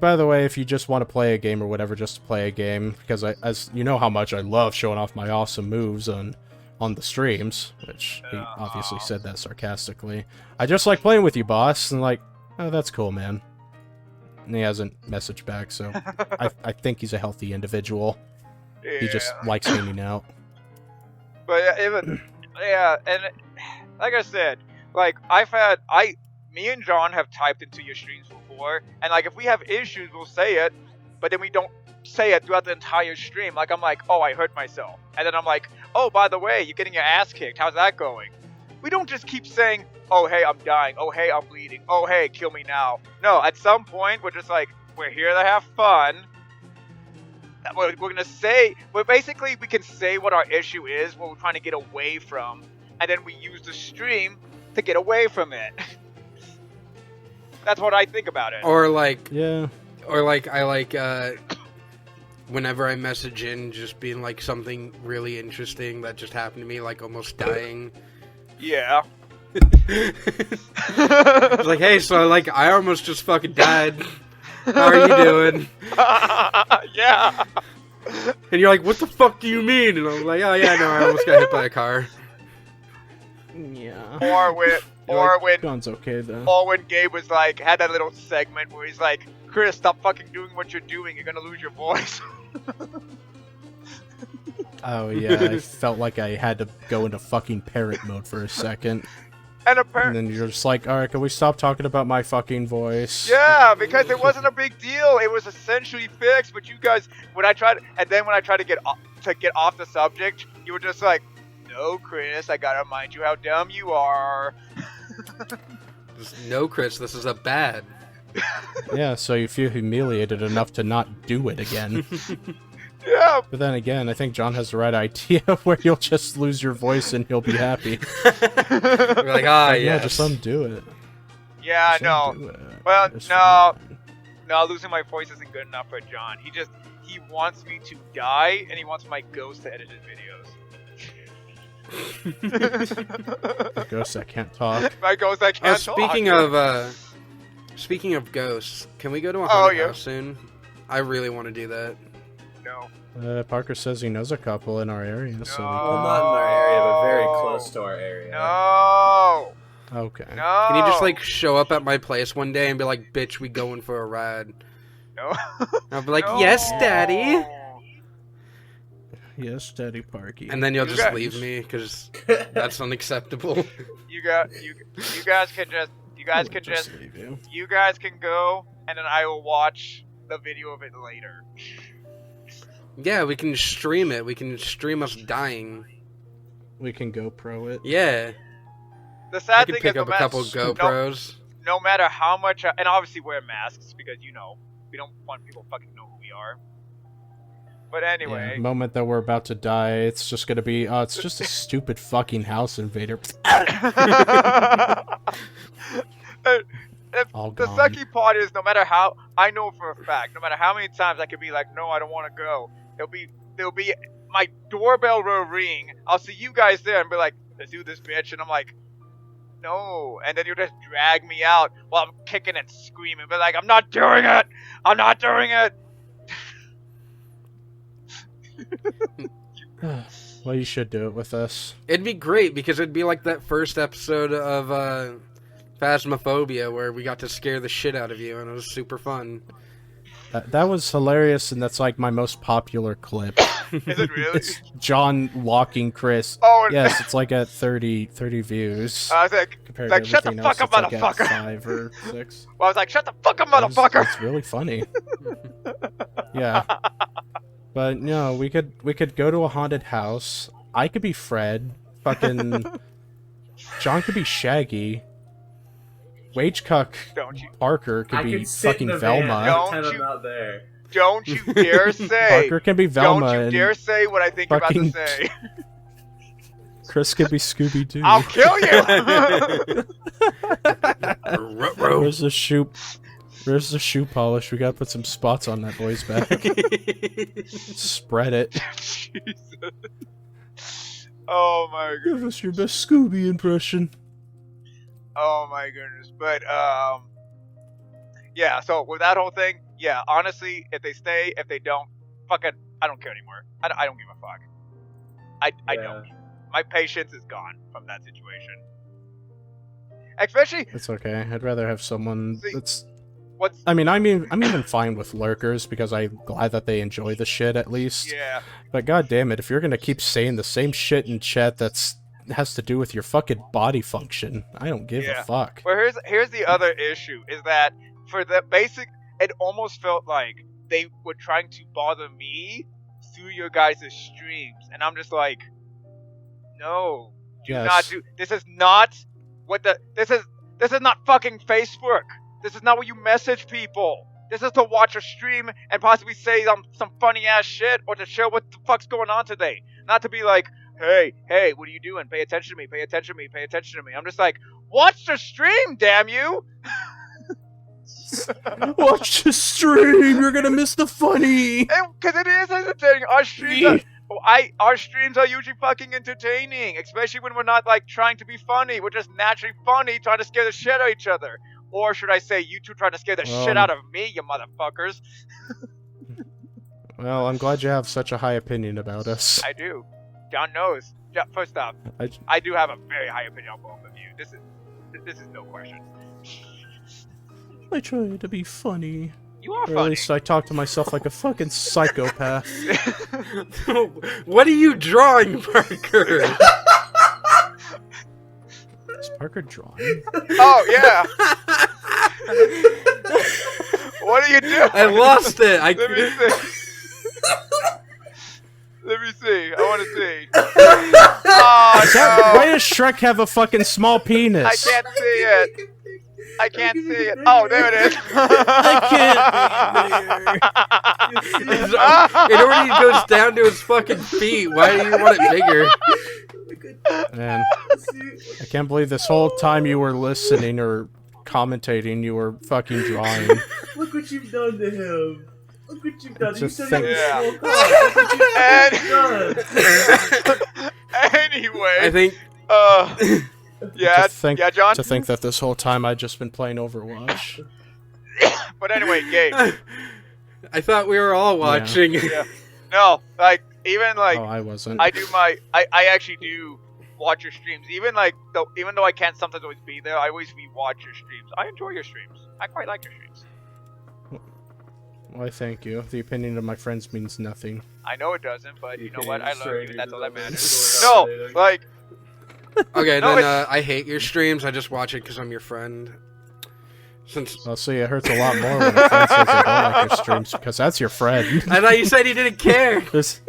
by the way, if you just want to play a game or whatever, just play a game. Because as you know how much I love showing off my awesome moves on the streams, which he obviously said that sarcastically. I just like playing with you, boss. And like, oh, that's cool, man. And he hasn't messaged back, so I think he's a healthy individual. Yeah. He just likes hanging out. But yeah, and like I said, like me and John have typed into your streams before, and like if we have issues, we'll say it, but then we don't say it throughout the entire stream. Like I'm like, oh, I hurt myself, and then I'm like, oh, by the way, you're getting your ass kicked. How's that going? We don't just keep saying, oh, hey, I'm dying. Oh, hey, I'm bleeding. Oh, hey, kill me now. No, at some point, we're just like, we're here to have fun. We're gonna say, basically we can say what our issue is, what we're trying to get away from, and then we use the stream to get away from it. That's what I think about it. Or like, Yeah. I like whenever I message in, just being like something really interesting that just happened to me, like almost dying. Yeah. It's like, hey, so like I almost just fucking died. How are you doing? Yeah. And you're like, what the fuck do you mean? And I'm like, oh yeah, no, I almost got hit by a car. Yeah. Or John's okay though. when Gabe was like, had that little segment where he's like, Chris, stop fucking doing what you're doing. You're gonna lose your voice. Oh yeah, I felt like I had to go into fucking parrot mode for a second. And And apparently, then you're just like, alright, can we stop talking about my fucking voice? yeah, because it wasn't a big deal. It was essentially fixed. But you guys, when I tried to get off the subject, you were just like, no, Chris, I gotta remind you how dumb you are. No, Chris, this is a bad. Yeah, so you feel humiliated enough to not do it again. Yeah. But then again, I think John has the right idea where you'll just lose your voice and he'll be happy. We're like, ah, Yeah, yes. just undo it. Yeah, Just no. undo it. Well, It's no. fine. No, losing my voice isn't good enough for John. He wants me to die, and he wants my ghost to edit his videos. Ghost that can't talk. My ghost that can't talk. Speaking of ghosts, can we go to a Oh, haunted yeah. house soon? I really want to do that. No. Parker says he knows a couple in our area, so No. Well, not in our area, but very close to our area. No. okay. No. Can you just like show up at my place one day and be like, bitch, we going for a ride? No. I'll be like, No. yes, daddy. Yes, Daddy Parky. And then you'll You just guys- leave me because that's unacceptable. You guys can just leave you. you guys can go, and then I will watch the video of it later. Yeah, we can stream it. We can stream us dying. We can GoPro it. Yeah, The I sad could thing pick is, up a couple GoPros. no matter how much, and obviously wear masks because we don't want people fucking know who we are. But Yeah, anyway, the moment that we're about to die, it's just gonna be, it's just a stupid fucking house invader. All the gone. sucky part is, no matter how, I know for a fact, no matter how many times I could be like, no, I don't want to go. There'll be my doorbell will ring. I'll see you guys there and be like, let's do this, bitch. And I'm like, no. And then you'll just drag me out while I'm kicking and screaming. But like, I'm not doing it. I'm not doing it. Well, you should do it with us. It'd be great because it'd be like that first episode of Phasmophobia where we got to scare the shit out of you and it was super fun. That was hilarious, and that's like my most popular clip. Is it really? It's John locking Chris. Oh, Yes, it's like at 30 views. I was like, Compared like, to shut the everything else, fuck up, it's like at motherfucker. 5 or 6. Well, I was like, shut the fuck up, motherfucker. It's really funny. Yeah. But no, we could go to a haunted house. I could be Fred. Fucking John could be Shaggy. Wagecuck Don't you, Parker could I be could sit fucking in the van Velma. and Don't pretend I'm you- not there. don't you dare say. Parker can be Velma. Don't you dare and say what I think you're about to fucking- say. Chris could be Scooby Doo. I'll kill you. Where's the shoe? Where's the shoe polish? We gotta put some spots on that boy's back. Spread it. Jesus. Oh my goodness. Give us your best Scooby impression. Oh my goodness. But yeah. So with that whole thing, yeah. Honestly, if they stay, if they don't, fuck it. I don't care anymore. I don't give a fuck. I don't. My patience is gone from that situation. Especially It's okay. I'd rather have someone See, that's. what's I mean, I'm even fine with lurkers because I'm glad that they enjoy the shit at least. yeah. But god damn it, if you're gonna keep saying the same shit in chat that's has to do with your fucking body function, I don't give Yeah. a fuck. Well, here's the other issue is that for the basic, it almost felt like they were trying to bother me through your guys' streams, and I'm just like, no, do Yes. not do. This is not what the. This is not fucking Facebook. This is not what you message people. This is to watch a stream and possibly say some funny ass shit or to show what the fuck's going on today. Not to be like, hey, what are you doing? Pay attention to me. Pay attention to me. Pay attention to me. I'm just like, watch the stream, damn you. Watch the stream. You're gonna miss the funny. Because it is entertaining. Our streams are usually fucking entertaining, especially when we're not like trying to be funny. We're just naturally funny, trying to scare the shit out of each other. Or should I say, you two trying to scare the shit out of me, you motherfuckers? Well, I'm glad you have such a high opinion about us. I do. John knows. First off, I do have a very high opinion on both of you. This is no question. I try to be funny. You are Or at funny. least I talk to myself like a fucking psychopath. What are you drawing, Parker? Is Parker drawing? Oh yeah. What are you doing? I lost it. Let me see. Let me see. I want to see. Oh Why no! does Shrek have a fucking small penis? I can't see it. I can't see it. Oh, there it is. It already goes down to his fucking feet. Why do you want it bigger? Man, I can't believe this whole time you were listening or commentating, you were fucking drawing. Look what you've done to him. Look what you've done. Just You said think- he was Yeah. a small cock. Look what you've done. Anyway, I think yeah, to think, yeah, John. To think that this whole time I'd just been playing Overwatch. But anyway, Gabe. I thought we were all watching. Yeah. No, like even like Oh, I wasn't. I do my I actually do watch your streams. Even though I can't sometimes always be there, I always rewatch your streams. I enjoy your streams. I quite like your streams. Why, thank you. The opinion of my friends means nothing. I know it doesn't, but you know what? I love you. That's all that matters. No, No, like Okay, No, then I hate your streams. I just watch it because I'm your friend. Since Well, see, it hurts a lot more when a friend says they don't like your streams, because that's your friend. I thought you said you didn't care. This,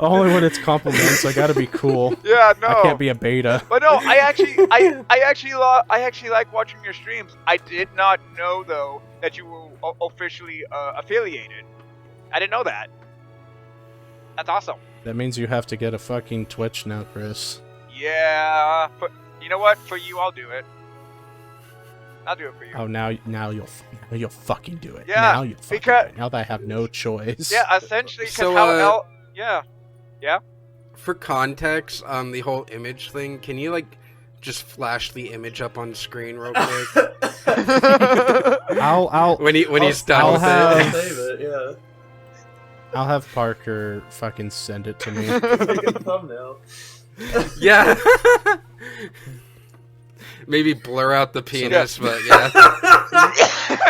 only when it's compliments, I gotta be cool. yeah, no. I can't be a beta. But no, I actually like watching your streams. I did not know though that you were officially affiliated. I didn't know that. That's awesome. That means you have to get a fucking Twitch now, Chris. Yeah, but you know what? For you, I'll do it. I'll do it for you. Oh, now you'll fucking do it. Yeah, now you'll fucking because- do it. Now that I have no choice. Yeah, essentially, because So, yeah. For context on the whole image thing, can you like just flash the image up on screen real quick I'll when he's done I'll with have- it? Save it, yeah. I'll have Parker fucking send it to me. Make a thumbnail. Yeah. Maybe blur out the penis, but yeah.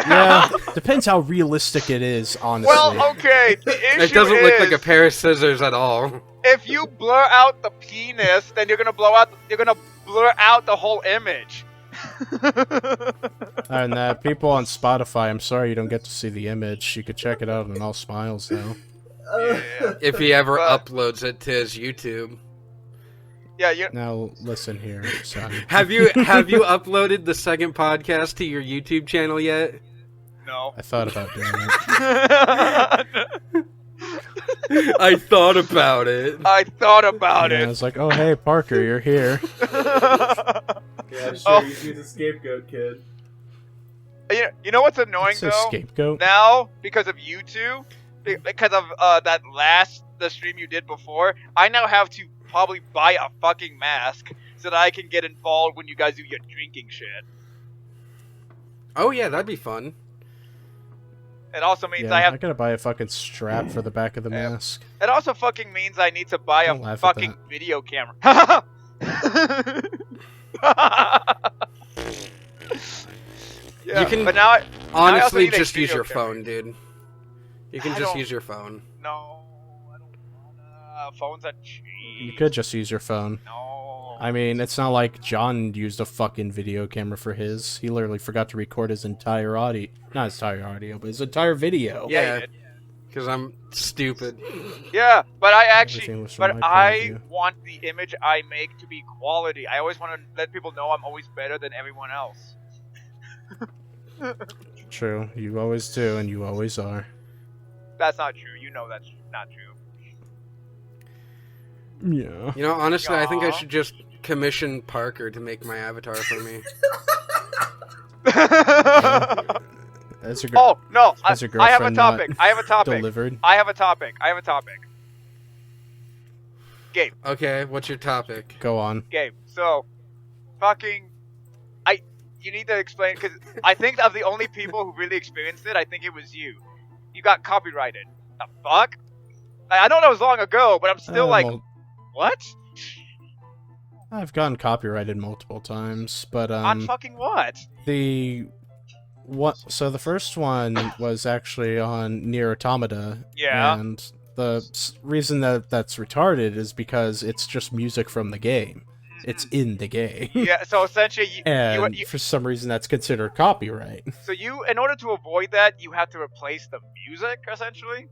Yeah, depends how realistic it is, honestly. Well, okay. The issue It doesn't look like a is, pair of scissors at all. if you blur out the penis, then you're gonna blur out the whole image. And people on Spotify, I'm sorry you don't get to see the image. You could check it out on All Smiles, though. Yeah. If he ever But- uploads it to his YouTube. Yeah, you. Now, listen here, son. Have you uploaded the second podcast to your YouTube channel yet? No. I thought about doing it. I thought about it. I thought about Yeah, I it. was like, oh, hey, Parker, you're here. Yeah, sure. Oh. You should be the scapegoat, kid. You know what's annoying It's a though? scapegoat. Now, because of you two, because of the stream you did before, I now have to probably buy a fucking mask so that I can get involved when you guys do your drinking shit. Oh yeah, that'd be fun. It also means Yeah, I have. I gotta buy a fucking strap for the back of the Yeah. mask. It also fucking means I need to buy Don't a laugh at fucking that. video camera. Yeah, You can- but now I also Honestly, need a just use video your camera. phone, dude. You can I just don't- use your phone. No, I don't wanna. Phones are cheap. You could just use your phone. No. I mean, it's not like John used a fucking video camera for his. He literally forgot to record his entire audio. Not his entire audio, but his entire video. Yeah, Yeah. you did. Because I'm stupid. Yeah, but I Everything actually, was from but my point of I view. want the image I make to be quality. I always want to let people know I'm always better than everyone else. True. You always do, and you always are. That's not true. You know that's not true. Yeah. You know, honestly, I think I Aw. should just commission Parker to make my avatar for me. As your Oh no! Has your I have a girlfriend not topic. I have a topic. delivered. I have a topic. I have a topic. Gabe. Okay, what's your topic? Go on. Gabe. So, fucking, you need to explain because I think of the only people who really experienced it. I think it was you. You got copyrighted. The fuck? I don't know. It was long ago, but I'm still like, what? I've gotten copyrighted multiple times, but On fucking what? So the first one was actually on Nier Automata. Yeah. And the reason that that's retarded is because it's just music from the game. It's in the game. Yeah. So essentially, And you for some reason that's considered copyright. so you, in order to avoid that, you have to replace the music essentially.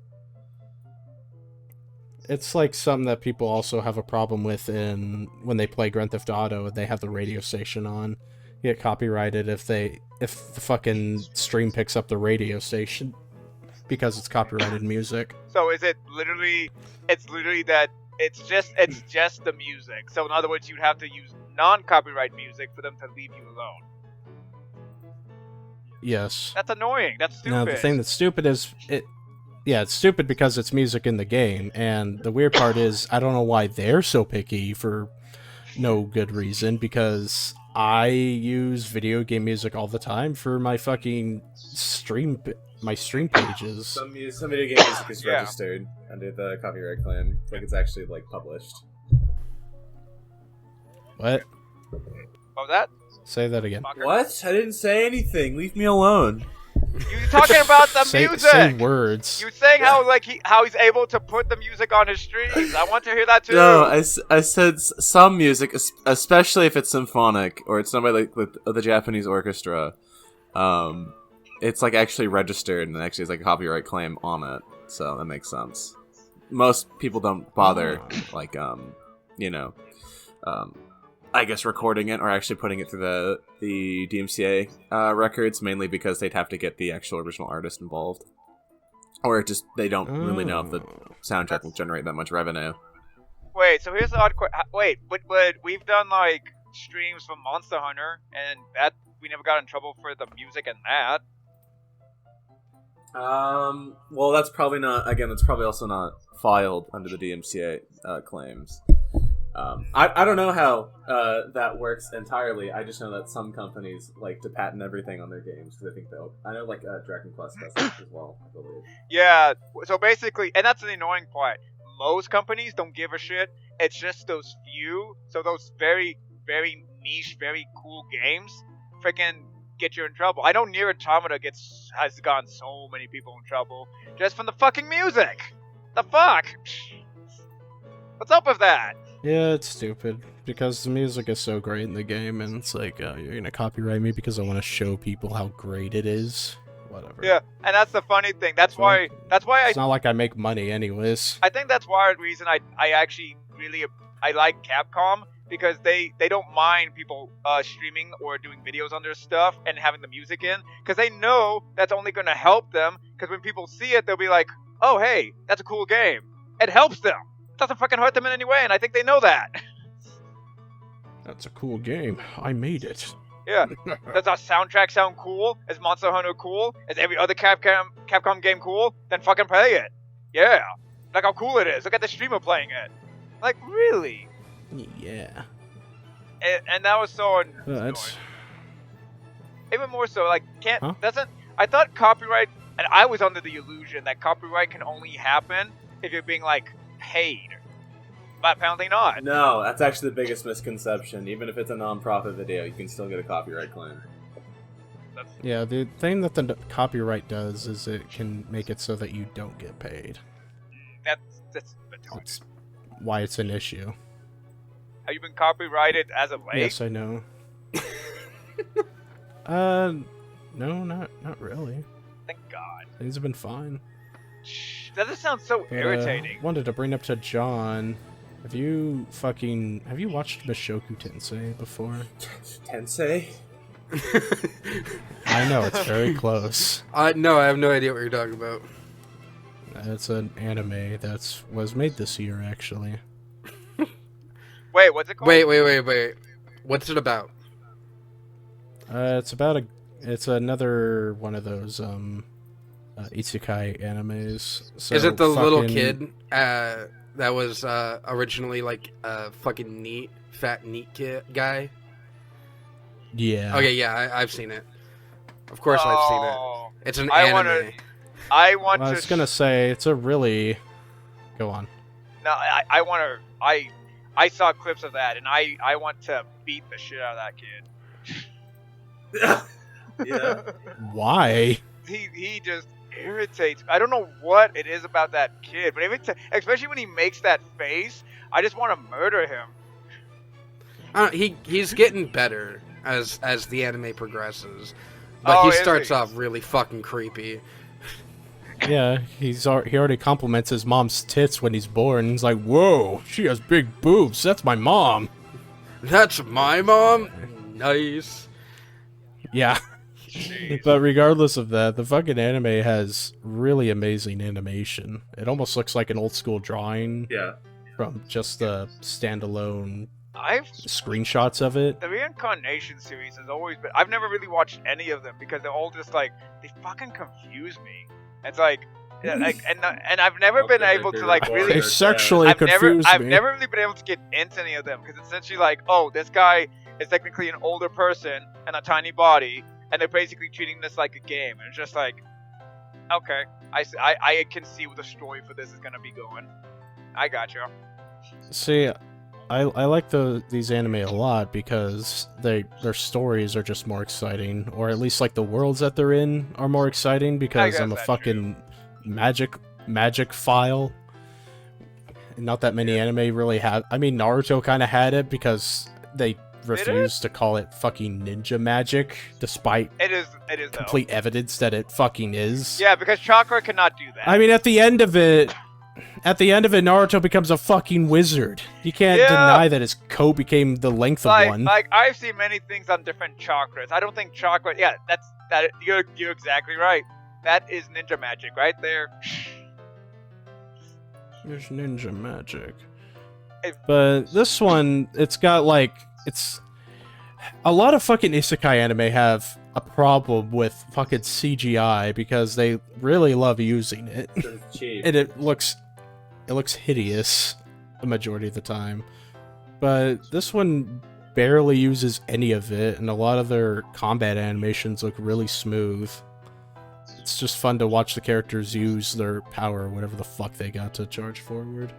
It's like something that people also have a problem with when they play Grand Theft Auto and they have the radio station on. You get copyrighted if the fucking stream picks up the radio station because it's copyrighted music. So is it literally? It's literally that. It's just the music. So in other words, you'd have to use non-copyright music for them to leave you alone. Yes. That's annoying. That's stupid. Now the thing that's stupid is it's stupid because it's music in the game, and the weird part is I don't know why they're so picky for no good reason, because I use video game music all the time for my fucking stream pages. Some video game music is Yeah. registered under the copyright claim. Like it's actually like published. What? What was that? Say that again. Fucker. What? I didn't say anything. Leave me alone. You talking about the Say music? words. You saying how he's able to put the music on his streams? I want to hear that too. No, I said some music, especially if it's symphonic or it's done by like the Japanese orchestra. It's like actually registered and actually has like a copyright claim on it, so that makes sense. Most people don't bother like I guess recording it or actually putting it through the DMCA records, mainly because they'd have to get the actual original artist involved, or just they don't really know if the soundtrack will generate that much revenue. Wait, so here's the odd question. Wait, but we've done like streams from Monster Hunter, and that we never got in trouble for the music and that. Well, that's probably not. Again, it's probably also not filed under the DMCA claims. I don't know how that works entirely. I just know that some companies like to patent everything on their games because I think they'll. I know like Dragon Quest does that as well, I believe. Yeah, so basically, and that's the annoying part. Most companies don't give a shit. It's just those few, so those very, very niche, very cool games freaking get you in trouble. I know Nier Automata has gotten so many people in trouble just from the fucking music. The fuck? What's up with that? Yeah, it's stupid because the music is so great in the game, and it's like you're gonna copyright me because I want to show people how great it is. Whatever. Yeah, and that's the funny thing. That's why It's not like I make money anyways. I think that's why the reason I actually really I like Capcom, because they don't mind people streaming or doing videos on their stuff and having the music in, because they know that's only going to help them, because when people see it they'll be like, oh hey, that's a cool game. It helps them. It doesn't fucking hurt them in any way, and I think they know that. That's a cool game. I made it. Yeah. Does our soundtrack sound cool? Is Monster Hunter cool? Is every other Capcom game cool? Then fucking play it. Yeah. Look how cool it is. Look at the streamer playing it. Like, really? Yeah. And that was so annoying. Even more so, like, I thought copyright, and I was under the illusion that copyright can only happen if you're being, like, paid. But apparently not. No, that's actually the biggest misconception. Even if it's a non-profit video, you can still get a copyright claim. Yeah, the thing that the copyright does is it can make it so that you don't get paid. That's why it's an issue. Have you been copyrighted as of late? Yes, I know. No, not really. Thank God. Things have been fine. That just sounds so irritating. Wanted to bring up to John. Have you watched Bishoku Tensei before? Tensei? I know, it's very close. No, I have no idea what you're talking about. It's an anime that was made this year, actually. Wait, what's it called? Wait. What's it about? It's another one of those isekai animes. So is it the little kid that was originally like a fucking fat neat kid guy? Yeah. Okay, yeah, I've seen it. Of course I've seen it. It's an anime. I was gonna say, it's a really... Go on. No, I saw clips of that, and I want to beat the shit out of that kid. Yeah. Why? He just irritates. I don't know what it is about that kid, but especially when he makes that face, I just want to murder him. He's getting better as the anime progresses, but he starts off really fucking creepy. Yeah, he already compliments his mom's tits when he's born. He's like, "Whoa, she has big boobs. That's my mom." That's my mom. Nice. Yeah. But regardless of that, the fucking anime has really amazing animation. It almost looks like an old school drawing. Yeah. From just the standalone I've screenshots of it. The Reincarnation series has always been. I've never really watched any of them because they're all just like, they fucking confuse me. It's like, and I've never been able to like really. They sexually confuse me. I've never really been able to get into any of them because it's essentially like, oh, this guy is technically an older person and a tiny body, and they're basically treating this like a game. And it's just like, okay, I can see what the story for this is gonna be going. I gotcha. See, I like these anime a lot because their stories are just more exciting, or at least like the worlds that they're in are more exciting because I'm a fucking magic file. Not that many anime really have. I mean, Naruto kind of had it because they refused to call it fucking ninja magic, despite it is complete evidence that it fucking is. Yeah, because Chakra cannot do that. I mean, at the end of it, Naruto becomes a fucking wizard. You can't deny that his coat became the length of one. Like, I've seen many things on different chakras. I don't think chakra... Yeah, you're exactly right. That is ninja magic right there. There's ninja magic. But this one, it's got, like... It's... A lot of fucking isekai anime have a problem with fucking CGI because they really love using it. It's cheap. And it looks hideous the majority of the time. But this one barely uses any of it, and a lot of their combat animations look really smooth. It's just fun to watch the characters use their power, whatever the fuck they got to charge forward.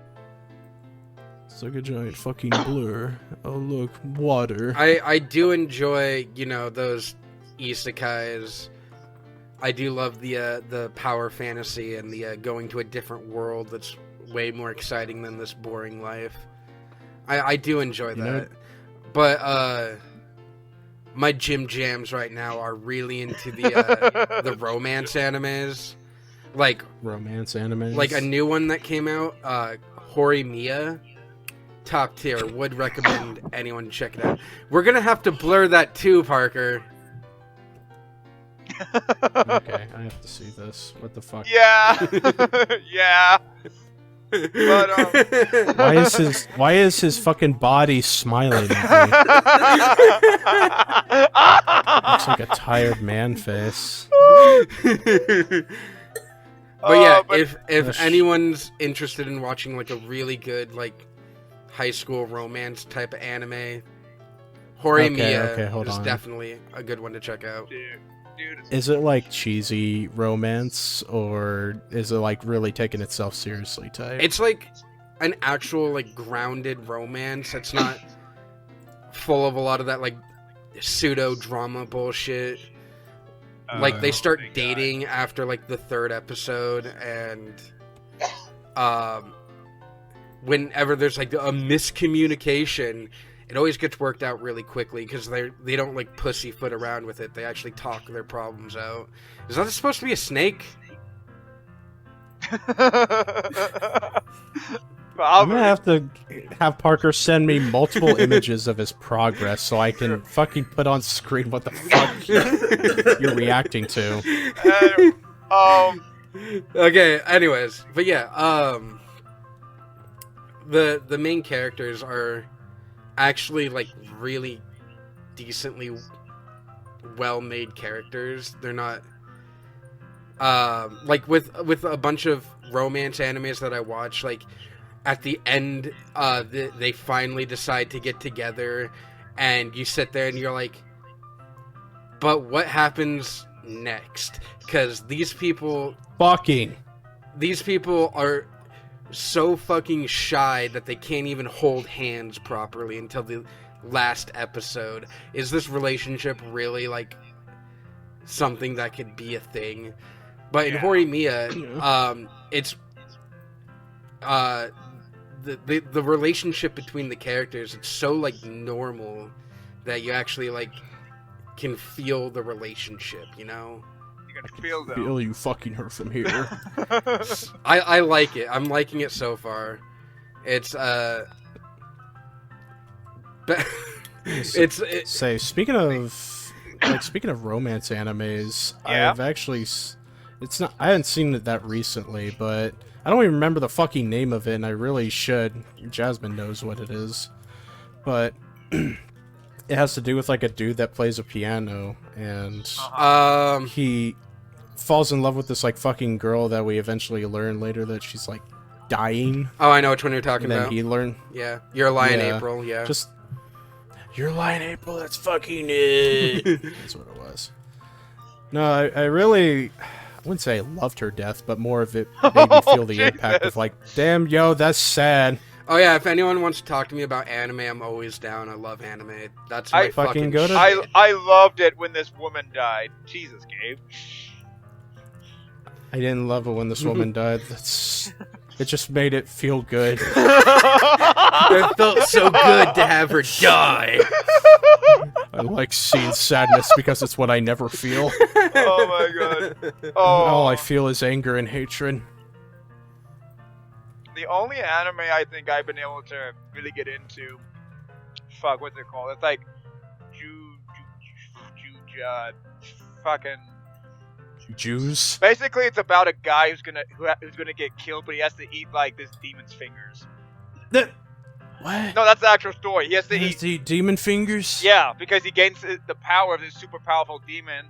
It's like a giant fucking blur. Oh look, water. I do enjoy, those isekais. I do love the power fantasy and the going to a different world that's way more exciting than this boring life. I do enjoy that. But my gym jams right now are really into the romance animes. Like Romance animes? Like a new one that came out, Horimiya. Top tier. Would recommend anyone check it out. We're gonna have to blur that too, Parker. Okay, I have to see this. What the fuck? Yeah. Yeah. But, Why is his fucking body smiling at me? Looks like a tired man face. But yeah, but- if anyone's interested in watching like a really good like high school romance type of anime, Horimiya Okay, hold is on. definitely a good one to check out. dude, Is it like cheesy romance, or is it like really taking itself seriously type? It's like an actual like grounded romance. It's not full of a lot of that like pseudo drama bullshit. Like they start thank God. dating after like the 3rd episode, and whenever there's like a miscommunication, it always gets worked out really quickly because they don't like pussyfoot around with it. They actually talk their problems out. Is that supposed to be a snake? I'm gonna have to have Parker send me multiple images of his progress so I can fucking put on screen what the fuck you're reacting to. Okay, anyways, but yeah, the main characters are actually like really decently well-made characters. They're not like with a bunch of romance animes that I watch, like at the end they finally decide to get together and you sit there and you're like, but what happens next? Because these people are so fucking shy that they can't even hold hands properly until the last episode. Is this relationship really like something that could be a thing? But in Horimiya, it's the relationship between the characters, it's so like normal that you actually like can feel the relationship, you know? You can feel them. Feel you fucking her from here. I like it. I'm liking it so far. It's Say, speaking of romance animes, Yeah? I've actually I haven't seen it that recently, but I don't even remember the fucking name of it, and I really should. Jasmine knows what it is, but it has to do with like a dude that plays a piano, and he falls in love with this like fucking girl that we eventually learn later that she's like dying. Oh, I know which one you're talking And then about. he learned, Yeah, you're lying, Yeah. April. Yeah, just you're lying, April. That's fucking it. That's what it was. No, I really, I wouldn't say I loved her death, but more of it made me feel the impact of like, damn, yo, that's sad. Oh yeah, if anyone wants to talk to me about anime, I'm always down. I love anime. That's my I fucking go to- shit. I loved it when this woman died. Jesus, Gabe. I didn't love it when this woman died. It just made it feel good. It felt so good to have her die. I like seeing sadness because it's what I never feel. Oh my god. Oh. All I feel is anger and hatred. The only anime I think I've been able to really get into, fuck, what's it called? It's like, fucking. Jews? Basically, it's about a guy who's gonna get killed, but he has to eat like this demon's fingers. What? No, that's the actual story. He has to Has eat. the demon fingers? Yeah, because he gains the power of this super powerful demon,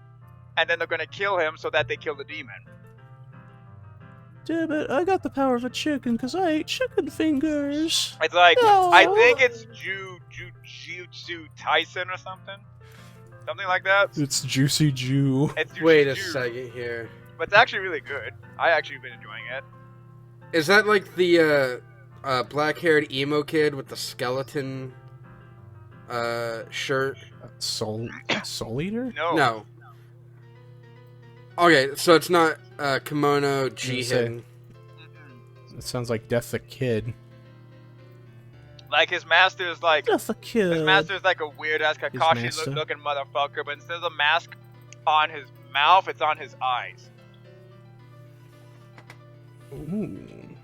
and then they're gonna kill him so that they kill the demon. Yeah, but I got the power of a chicken because I ate chicken fingers. It's like No. I think it's Jujutsu Tyson or something like that. It's Juicy Jew. It's Wait a Jujutsu, second here. but it's actually really good. I actually been enjoying it. Is that like the black-haired emo kid with the skeleton shirt. Soul Eater? No. No. Okay, so it's not Kimono say- Jihin. Mm-mm. It sounds like Death the Kid. Like his master is like Death the Kid. his master is like a weird ass Kakashi master? looking motherfucker, but instead of a mask on his mouth, it's on his eyes. Ooh.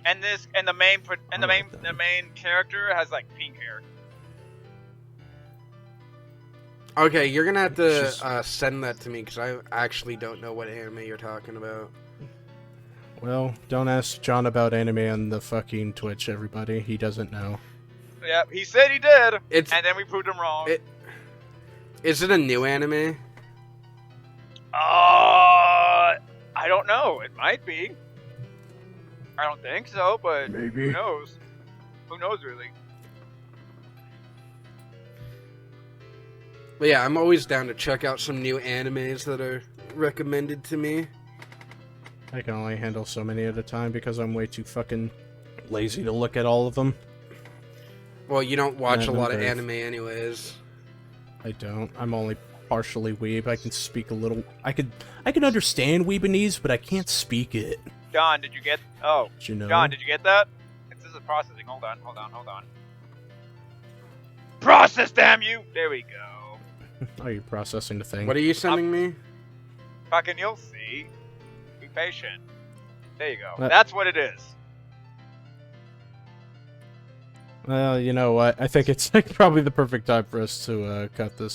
And the main character has like pink hair. Okay, you're gonna have to Just- send that to me because I actually don't know what anime you're talking about. Well, don't ask John about anime on the fucking Twitch, everybody. He doesn't know. Yeah, he said he did, It's and then we proved him wrong. Is it a new anime? I don't know. It might be. I don't think so, but Maybe. who knows? Who knows, really? But yeah, I'm always down to check out some new animes that are recommended to me. I can only handle so many at a time because I'm way too fucking lazy to look at all of them. Well, you don't watch Yeah, a lot of number- anime anyways. I don't. I'm only partially weeb. I can speak a little. I can understand Weebanese, but I can't speak it. John, did you get? Oh, Did you know? John, did you get that? This is processing. Hold on. Process, damn you! There we go. Oh, you're processing the thing. What are you sending me? Fucking, you'll see. Be patient. There you go. Uh, That's what it is. Well, you know what? I think it's like probably the perfect time for us to cut the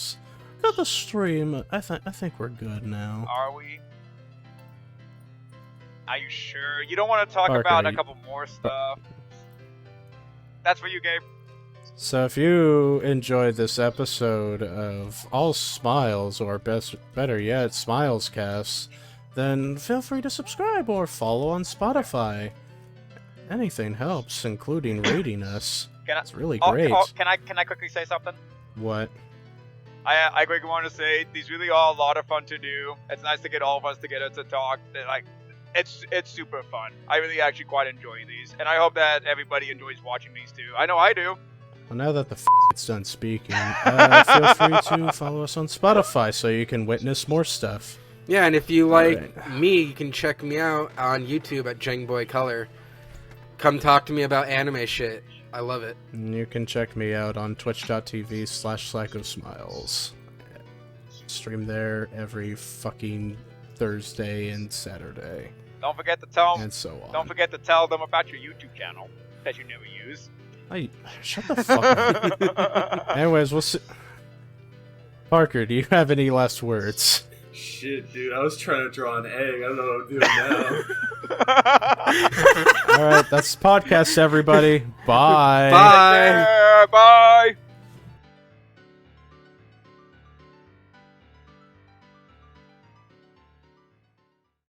stream. I think we're good now. Are we? Are you sure? You don't want to talk Parker, about a you- couple more stuff? That's for you, Gabe. So if you enjoyed this episode of All Smiles, or better yet, Smiles Cast, then feel free to subscribe or follow on Spotify. Anything helps, including rating us. Can I? It's really Oh, great. oh, can I quickly say something? What? I quickly want to say these really are a lot of fun to do. It's nice to get all of us together to talk. Like, it's super fun. I really actually quite enjoy these, and I hope that everybody enjoys watching these too. I know I do. Well, now that the it's done speaking, feel free to follow us on Spotify so you can witness more stuff. Yeah, and if you like Alright. me, you can check me out on YouTube at JengBoyColor. Come talk to me about anime shit. I love it. And you can check me out on twitch.tv/psychosmiles. Stream there every fucking Thursday and Saturday, Don't forget to tell. and so on. Don't forget to tell them about your YouTube channel that you never use. Shut the fuck up. Anyways, we'll see. Parker, do you have any last words? Shit, dude, I was trying to draw an egg. I don't know what I'm doing now. Alright, that's the podcast, everybody. Bye. Bye. Bye.